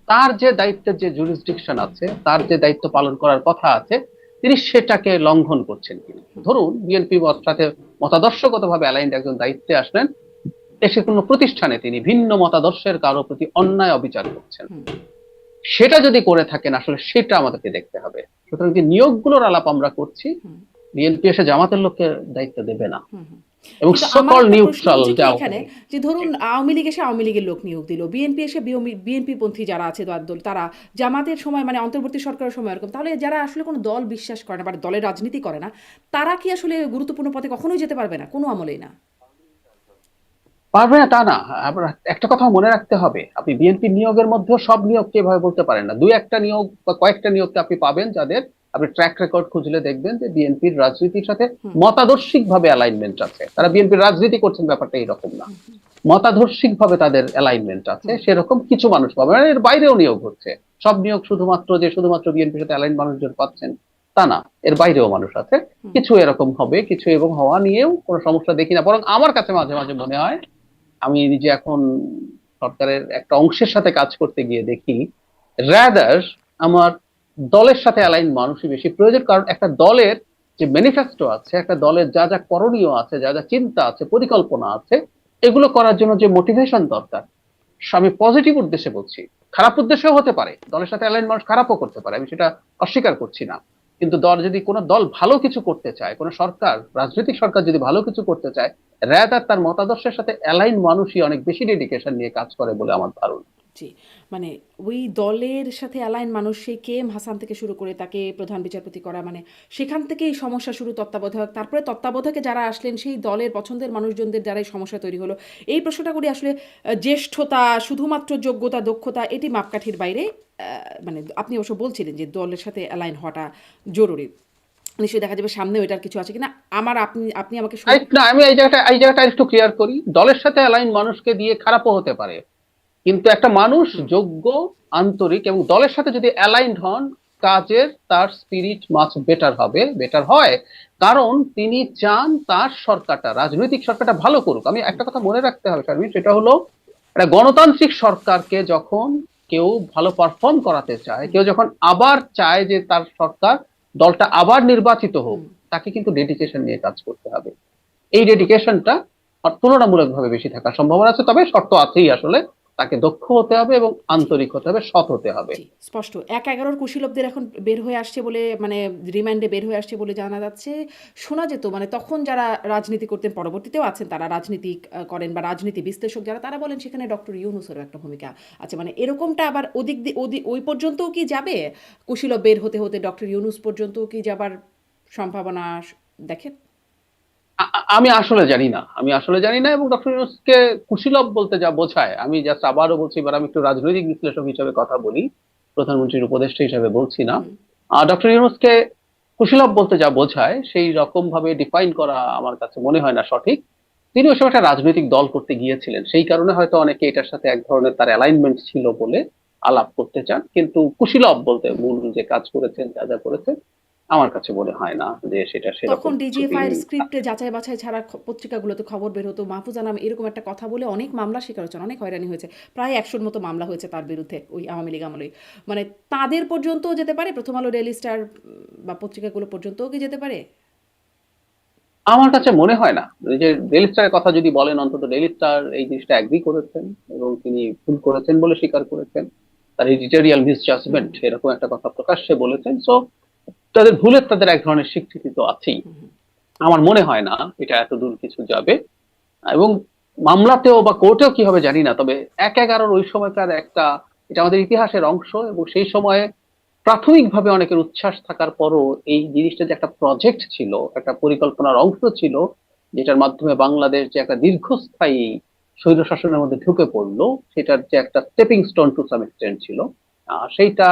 তার যে দায়িত্বের যে জুরিসডিকশন আছে, তার যে দায়িত্ব পালন করার কথা আছে, তিনি সেটাকে লঙ্ঘন করছেন কিনা। ধরুন বিএনপি সাথে মতাদর্শগতভাবে অ্যালাইন্ড একজন দায়িত্বে আসলেন, দেশের কোনো প্রতিষ্ঠানে তিনি ভিন্ন মতাদর্শের কারো প্রতি অন্যায় অবিচার করছেন, হুম, সেটা যদি করে থাকেন আসলে সেটা আমাদেরকে দেখতে হবে। সুতরাং যে নিয়োগগুলোর আলাপ আমরা করছি, হুম, বিএনপি এসে জামাতের লোককে দায়িত্ব দেবে না, হুম, হুম। এবং কিন্তু আমার সকল একটা প্রশ্ন নিউট্রাল হচ্ছে কি যাও এখানে, যে ধরুন আওয়ামী লীগ এসে আওয়ামী লীগের লোক নিয়োগ দিল, বিএনপি এসে বিএনপি পন্থী যারা আছে দল, তারা জামাতের সময় মানে অন্তর্বর্তী সরকারের সময় এরকম, তাহলে যারা আসলে কোনো দল বিশ্বাস করে না বা দলের রাজনীতি করে না, তারা কি আসলে গুরুত্বপূর্ণ পদে কখনোই যেতে পারবে না, কোনো আমলেই না? পারবে না তা না। আবার একটা কথা মনে রাখতে হবে, আপনি বিএনপি নিয়োগের মধ্যেও সব নিয়োগকে এভাবে বলতে পারেন না। দুই একটা নিয়োগ বা কয়েকটা নিয়োগকে আপনি পাবেন যাদের আপনি ট্র্যাক রেকর্ড খুঁজলে দেখবেন যে বিএনপির রাজনীতির সাথে হুম, মতাদর্শিক ভাবে অ্যালাইনমেন্ট আছে, তারা বিএনপির রাজনীতি করছেন, ব্যাপারটা এইরকম না। মতাদর্শিক ভাবে তাদের অ্যালাইনমেন্ট আছে, হুম, সেরকম কিছু মানুষ পাবে। মানে এর বাইরেও নিয়োগ হচ্ছে, সব নিয়োগ শুধুমাত্র বিএনপির সাথে অ্যালাইন মানুষজন পাচ্ছেন তা না, এর বাইরেও মানুষ আছে। হুম, কিছু এরকম হবে, কিছু এবং হওয়া নিয়েও কোনো সমস্যা দেখি না। বরং আমার কাছে মাঝে মাঝে মনে হয়, আমি নিজে এখন সরকারের একটা অংশের সাথে কাজ করতে গিয়ে দেখি, রাদার আমার দলের সাথে অ্যালাইন মানুষই বেশি প্রয়োজন। কারণ একটা দলের যে ম্যানিফেস্টো আছে, একটা দলের যা যা করণীয় আছে, যা যা চিন্তা আছে, পরিকল্পনা আছে, এগুলো করার জন্য যে মোটিভেশন দরকার, আমি পজিটিভ উদ্দেশ্যে বলছি, খারাপ উদ্দেশ্যেও হতে পারে, দলের সাথে অ্যালাইন মানুষ খারাপও করতে পারে, আমি সেটা অস্বীকার করছি না। কিন্তু যদি কোনো দল ভালো কিছু করতে চায়, কোনো সরকার, রাজনৈতিক সরকার যদি ভালো কিছু করতে চায়, রাদার তার মতাদর্শের সাথে অ্যালাইন মানুষই অনেক বেশি ডেডিকেশন নিয়ে কাজ করে বলে আমার ধারণা। জি, মানে ওই দলের সাথে অ্যালাইন মানুষ, সেই কে এম হাসান থেকে শুরু করে তাকে প্রধান বিচারপতি করা, মানে সেখান থেকেই সমস্যা শুরু তত্ত্বাবধায়ক, তারপরে তত্ত্বাবধায়কে যারা আসলেন সেই দলের পছন্দের মানুষজনদের দ্বারাই সমস্যা তৈরি হলো। এই প্রশ্নটা করি আসলে, জ্যেষ্ঠতা, শুধুমাত্র যোগ্যতা, দক্ষতা এটি মাপকাঠির বাইরে। মানে আপনি অবশ্য বলছিলেন যে দলের সাথে অ্যালাইন হওয়াটা জরুরি, নিশ্চয়ই দেখা যাবে সামনেও এটার কিছু আছে কিনা। আমার আপনি আপনি আমাকে না, আমি এই জায়গাটা একটু ক্লিয়ার করি, দলের সাথে অ্যালাইন মানুষকে দিয়ে খারাপও হতে পারে, কিন্তু একটা মানুষ হুম, যোগ্য, আন্তরিক এবং দলের সাথে যদি অ্যালাইন্ড হন, কাজের তার স্পিরিট মাছ বেটার হবে, বেটার হয়। কারণ তিনি চান তার সরকারটা, রাজনৈতিক সরকারটা ভালো করুক। আমি একটা কথা মনে রাখতে হবে শারমিন, সেটা হলো একটা গণতান্ত্রিক সরকারকে যখন কেউ ভালো পারফর্ম করাতে চায়, হুম, কেউ যখন আবার চায় যে তার সরকার, দলটা আবার নির্বাচিত হোক, হুম, তাকে কিন্তু ডেডিকেশন নিয়ে কাজ করতে হবে। এই ডেডিকেশনটা তুলনামূলকভাবে বেশি থাকার সম্ভাবনা আছে, তবে শর্ত আছেই আসলে, তাকে দক্ষ হতে হবে এবং জি, আন্তরিক হতে হবে, সৎ হতে হবে। জি, স্পষ্ট। ১/১১ কুশীলবদের এখন বের হয়ে আসছে বলে, মানে রিমান্ডে বের হয়ে আসছে বলে জানা যাচ্ছে। শোনা যেত মানে তখন যারা রাজনীতি করতেন, পরবর্তীতেও আছেন তারা রাজনীতি করেন বা রাজনীতি বিশ্লেষক যারা, তারা বলেন সেখানে ডক্টর ইউনূসেরও একটা ভূমিকা আছে। মানে এরকমটা আবার ওই পর্যন্তও কি যাবে? কুশীলব বের হতে, হতে ডক্টর ইউনূস পর্যন্তও কি যাবার সম্ভাবনা দেখেন? আমি আসলে জানি না এবং ডক্টর ইউনূসকে কুশীলব বলতে যা বোঝায়, আমি জাস্ট আবারও বলছি, এবার আমি একটু রাজনৈতিক বিশ্লেষক হিসেবে কথা বলি, প্রধানমন্ত্রীর উপদেষ্টা হিসেবে বলছি না। হুম, ডক্টর ইউনূসকে কুশীলব বলতে যা বোঝায় সেই রকম ভাবে ডিফাইন করা আমার কাছে মনে হয় না সঠিক। তিনি ওই সময় একটা রাজনৈতিক দল করতে গিয়েছিলেন, সেই কারণে হয়তো অনেকে এটার সাথে এক ধরনের তার অ্যালাইনমেন্ট ছিল বলে আলাপ করতে চান, কিন্তু কুশীলব বলতে মূল যে কাজ করেছেন, যা যা করেছেন, আমার কাছে মনে হয় না যে সেটা তখন সেরকম কিছু ডিজিএফআই তিনি। এর স্ক্রিপ্টে যাচাই বাছাই ছাড়া পত্রিকাগুলোতে খবর বের হতো, মাহফুজা নাম এরকম একটা কথা বলে অনেক মামলা শিকার হচ্ছেন, অনেক হয়রানি হয়েছে, প্রায় 100-র মতো মামলা হয়েছে তার বিরুদ্ধে ওই আওয়ামী লীগ আমলে। মানে তাদের পর্যন্তও যেতে পারে, প্রথম আলো, ডেইলি স্টার বা পত্রিকাগুলো পর্যন্তও কি যেতে পারে? আমার কাছে মনে হয় না। এই যে ডেইলি স্টারের কথা যদি বলেন, অন্তত ডেইলি স্টার এই জিনিসটা এগ্রি করেছেন এবং তিনি ভুল করেছেন বলে স্বীকার করেছেন। তার এডিটোরিয়াল হুম, মিসজাজমেন্ট এরকম একটা কথা প্রকাশ্যে বলেছেন। সো তাদের ভুলের তাদের এক ধরনের স্বীকৃতি তো আছেই। হুম, হুম। আমার মনে হয় না এটা এত দূর কিছু যাবে। এবং মামলাতেও বা কোর্টেও কি হবে জানি না, তবে 1/11 ওই সময়কার একটা, এটা আমাদের ইতিহাসের অংশ, এবং সেই সময়ে প্রাথমিকভাবে অনেকের উচ্ছ্বাস থাকার পরও এই জিনিসটা যে একটা প্রজেক্ট ছিল, একটা পরিকল্পনার অংশ ছিল, যেটার মাধ্যমে বাংলাদেশ যে একটা দীর্ঘস্থায়ী স্বৈরশাসনের মধ্যে ঢুকে পড়লো, সেটার যে একটা stepping stone to some extent ছিল, সেইটা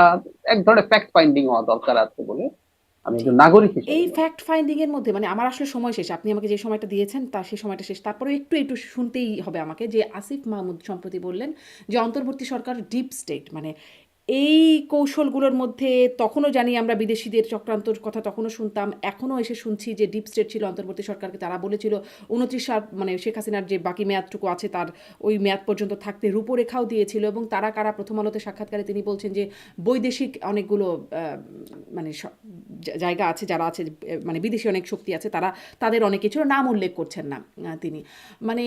এক ধরনের ফ্যাক্ট ফাইন্ডিং হওয়া দরকার আছে বলে আমি জি। একজন নাগরিক এই হিসেবে মনে ফ্যাক্ট ফাইন্ডিং এর মধ্যে মানে আমার আসলে সময় শেষ। আপনি আমাকে যে সময়টা দিয়েছেন তার সেই সময়টা শেষ। তারপরেও একটু শুনতেই হবে আমাকে, যে আসিফ মাহমুদ সম্প্রতি বললেন যে অন্তর্বর্তী সরকার ডিপ স্টেট, মানে এই কৌশলগুলোর মধ্যে তখনও জানি আমরা বিদেশিদের চক্রান্তর কথা তখনও শুনতাম। এখনও এসে শুনছি যে ডিপ স্টেট ছিল অন্তর্বর্তী সরকারকে। তারা বলেছিল ২৯ সাল মানে শেখ হাসিনার যে বাকি মেয়াদটুকু আছে তার ওই মেয়াদ পর্যন্ত থাকতে রূপরেখাও দিয়েছিল, এবং তারা কারা, প্রথম আলোতে সাক্ষাৎকারে তিনি বলছেন যে বৈদেশিক অনেকগুলো মানে জায়গা আছে, যারা আছে মানে বিদেশি অনেক শক্তি আছে, তারা তাদের অনেক কিছুর নাম উল্লেখ করছেন না তিনি। মানে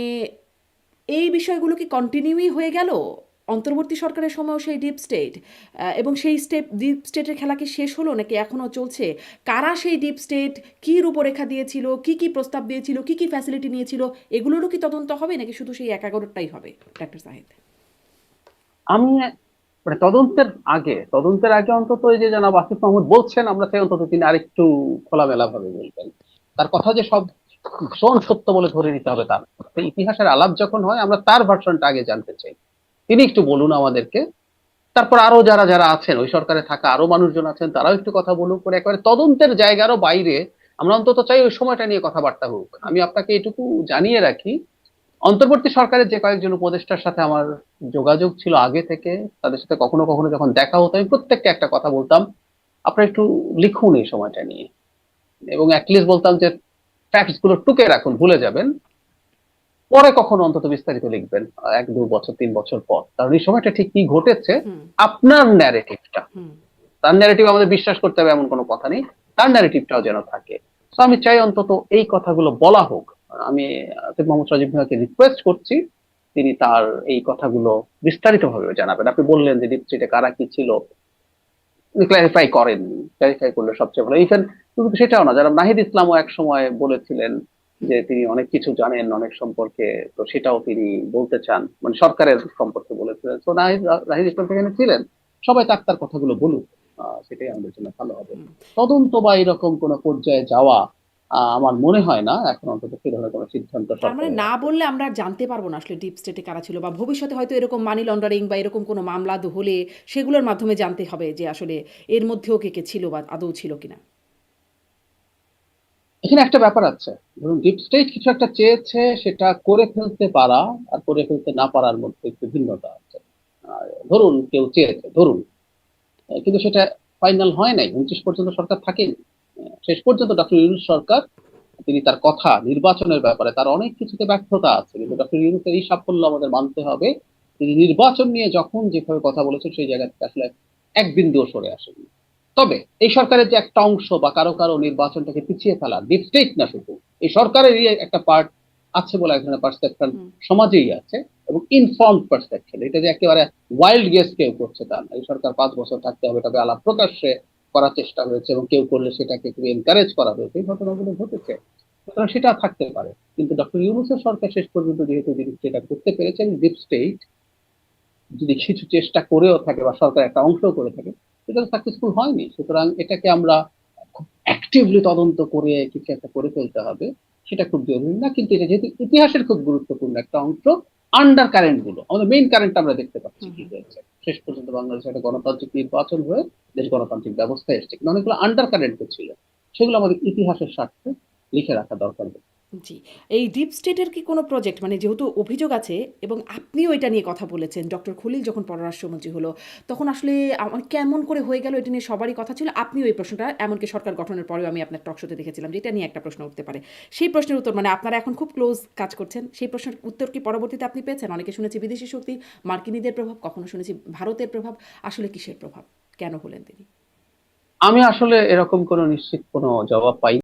এই বিষয়গুলো কি কন্টিনিউই হয়ে গেল অন্তর্বর্তী সরকারের সময়ও সেই ডিপ স্টেট, এবং সেই ডিপ স্টেটের খেলা কি শেষ হলো নাকি এখনও চলছে? কারা সেই ডিপ স্টেট, কী রূপরেখা দিয়েছিল, কি কি প্রস্তাব দিয়েছিল, কি কি ফ্যাসিলিটি নিয়েছিল, এগুলোরও কি তদন্ত হবে নাকি শুধু সেই ১১টাই হবে ডাক্তার সাহেব? আমি মানে তদন্তের আগে অন্তত এই যে জনাব আসিফ মাহমুদ বলছেন, আমরা চাই অন্তত তিনি আরেকটু খোলামেলা ভাবে বলবেন। তার কথা যে সব ভীষণ সত্য বলে ধরে নিতে হবে তা না। তো ইতিহাসের আলাপ যখন হয়, আমরা তার ভার্সনটা আগে জানতে চাই। তিনি একটু বলুন আমাদেরকে। তারপর আরো যারা যারা আছেন, ওই সরকারে থাকা আরো মানুষজন আছেন, তারাও একটু কথা বলুক, করে একেবারে তদন্তের জায়গারও বাইরে আমরা অন্তত চাই ওই সময়টা নিয়ে কথাবার্তা হোক। আমি আপনাকে এটুকু জানিয়ে রাখি, অন্তর্বর্তী সরকারের যে কয়েকজন উপদেষ্টার সাথে আমার যোগাযোগ ছিল আগে থেকে, তাদের সাথে কখনো কখনো যখন দেখা হতো, আমি প্রত্যেককে একটা কথা বলতাম, আপনারা একটু লিখুন এই সময়টা নিয়ে, এবং অ্যাটলিস্ট বলতাম যে ফ্যাক্টস গুলো টুকে রাখুন, ভুলে যাবেন, পরে কখনো অন্তত বিস্তারিত লিখবেন 1-2 বছর 3 বছর পর, কারণ এই সময়টা ঠিক কি ঘটেছে, হুম, আপনার ন্যারেটিভটা, হুম, তার ন্যারেটিভ আমাদের বিশ্বাস করতে হবে এমন কোনো কথা নেই, তার ন্যারেটিভটাও যেন থাকে। তো আমি চাই অন্তত এই কথাগুলো বলা হোক। আমি আসিফ মোহাম্মদ সজীব ভাইকে রিকোয়েস্ট করছি, তিনি তার এই কথাগুলো বিস্তারিত ভাবে জানাবেন। আপনি বললেন যে ডিপ স্টেটে কারা কি ছিল, ক্লারিফাই করেন, ক্লারিফাই করলে সবচেয়ে ভালো। ইভেন শুধু সেটাও না, যারা নাহিদ ইসলামও এক সময় বলেছিলেন হুম, যে তিনি অনেক কিছু জানেন অনেক সম্পর্কে, তো সেটাও তিনি বলতে চান, মানে সরকারের সম্পর্কে বলেছিলেন। তো নাহিদ ইসলাম সেখানে ছিলেন, সবাই তার কথাগুলো বলুক, সেটাই আমাদের জন্য ভালো হবে। হুম। তদন্ত বা এরকম কোনো পর্যায়ে যাওয়া, আমার মনে হয় না এখন অন্তত সে ধরনের কোনো সিদ্ধান্ত তার মানে সরকারের না আছে। বললে আমরা আর জানতে পারবো না আসলে ডিপ স্টেটে কারা ছিল, বা ভবিষ্যতে হয়তো এরকম মানি লন্ডারিং বা এরকম কোনো মামলা হলে সেগুলোর মাধ্যমে জানতে হবে যে আসলে এর মধ্যেও কে কে ছিল বা আদৌ ছিল কিনা। এখানে একটা ব্যাপার আছে, ধরুন ডিপ স্টেট কিছু একটা চেয়েছে, সেটা করে ফেলতে পারা আর করে ফেলতে না পারার মধ্যে একটু ভিন্নতা আছে। ধরুন কেউ চেয়েছে, ধরুন, কিন্তু সেটা ফাইনাল হয় নাই, 29 পর্যন্ত সরকার থাকেনি। শেষ পর্যন্ত ডক্টর ইউনূস সরকার, তিনি তার কথা নির্বাচনের ব্যাপারে তার অনেক কিছুতে ব্যর্থতা আছে, কিন্তু হুম, ডক্টর ইউনূসের এই সাফল্য আমাদের মানতে হবে, তিনি নির্বাচন নিয়ে যখন যেভাবে কথা বলেছেন সেই জায়গা থেকে আসলে এক বিন্দুও সরে আসেনি। তবে এই সরকারের যে একটা অংশ বা কারো কারো নির্বাচনটাকে পিছিয়ে ফেলা, ডিপ স্টেট না শুধু, এই সরকারেরই একটা পার্ট আছে বলে এক ধরনের পারসেপশন হুম, সমাজেই আছে, এবং ইনফর্মড পারসেপশন, এটা যে একেবারে ওয়াইল্ড গেস কেউ করছে তা না। এই সরকার 5 বছর থাকতে হবে তবে আলাপ প্রকাশ্যে করার চেষ্টা হয়েছে, এবং কেউ করলে সেটাকে একটু এনকারেজ করা হয়েছে, এই ঘটনাগুলো ঘটেছে। সুতরাং সেটা থাকতে পারে, কিন্তু ডক্টর ইউনূসের সরকার শেষ পর্যন্ত যেহেতু তিনি সেটা করতে পেরেছেন, ডিপ স্টেট যদি কিছু চেষ্টা করেও থাকে বা সরকার একটা অংশ করে থাকে, সেটা সাকসেসফুল হয়নি। সুতরাং এটাকে আমরা খুব অ্যাক্টিভলি তদন্ত করে কিছু একটা করে ফেলতে হবে, সেটা খুব জরুরি না। কিন্তু এটা যেহেতু ইতিহাসের খুব গুরুত্বপূর্ণ একটা অংশ, আন্ডার কারেন্ট গুলো, আমাদের মেইন কারেন্ট আমরা দেখতে পাচ্ছি হুম, কি হুম। হয়েছে। শেষ পর্যন্ত বাংলাদেশে একটা গণতান্ত্রিক নির্বাচন হয়ে দেশ গণতান্ত্রিক ব্যবস্থা এসছে, কিন্তু অনেকগুলো আন্ডার কারেন্ট ছিল, সেগুলো আমাদের ইতিহাসের স্বার্থে লিখে রাখা দরকার। জি। এই ডিপ স্টেটের কি কোনো প্রজেক্ট, মানে যেহেতু অভিযোগ আছে এবং আপনিও এটা নিয়ে কথা বলেছেন, ডক্টর খলিল যখন পররাষ্ট্রমন্ত্রী হলো, তখন আসলে আমার কেমন করে হয়ে গেল এটা নিয়ে সবারই কথা ছিল। আপনিও এই প্রশ্নটা, এমনকি সরকার গঠনের পরেও আমি আপনার টক শোতে দেখেছিলাম যে এটা নিয়ে একটা প্রশ্ন উঠতে পারে। সেই প্রশ্নের উত্তর, মানে আপনারা এখন খুব ক্লোজ কাজ করছেন। সেই প্রশ্নের উত্তর কি পরবর্তীতে আপনি পেয়েছেন? অনেকে শুনেছি বিদেশি শক্তি, মার্কিনীদের প্রভাব, কখনো শুনেছি ভারতের প্রভাব। আসলে কিসের প্রভাব? কেন হলেন তিনি? আমি আসলে এরকম কোনো নিশ্চিত কোনো জবাব পাই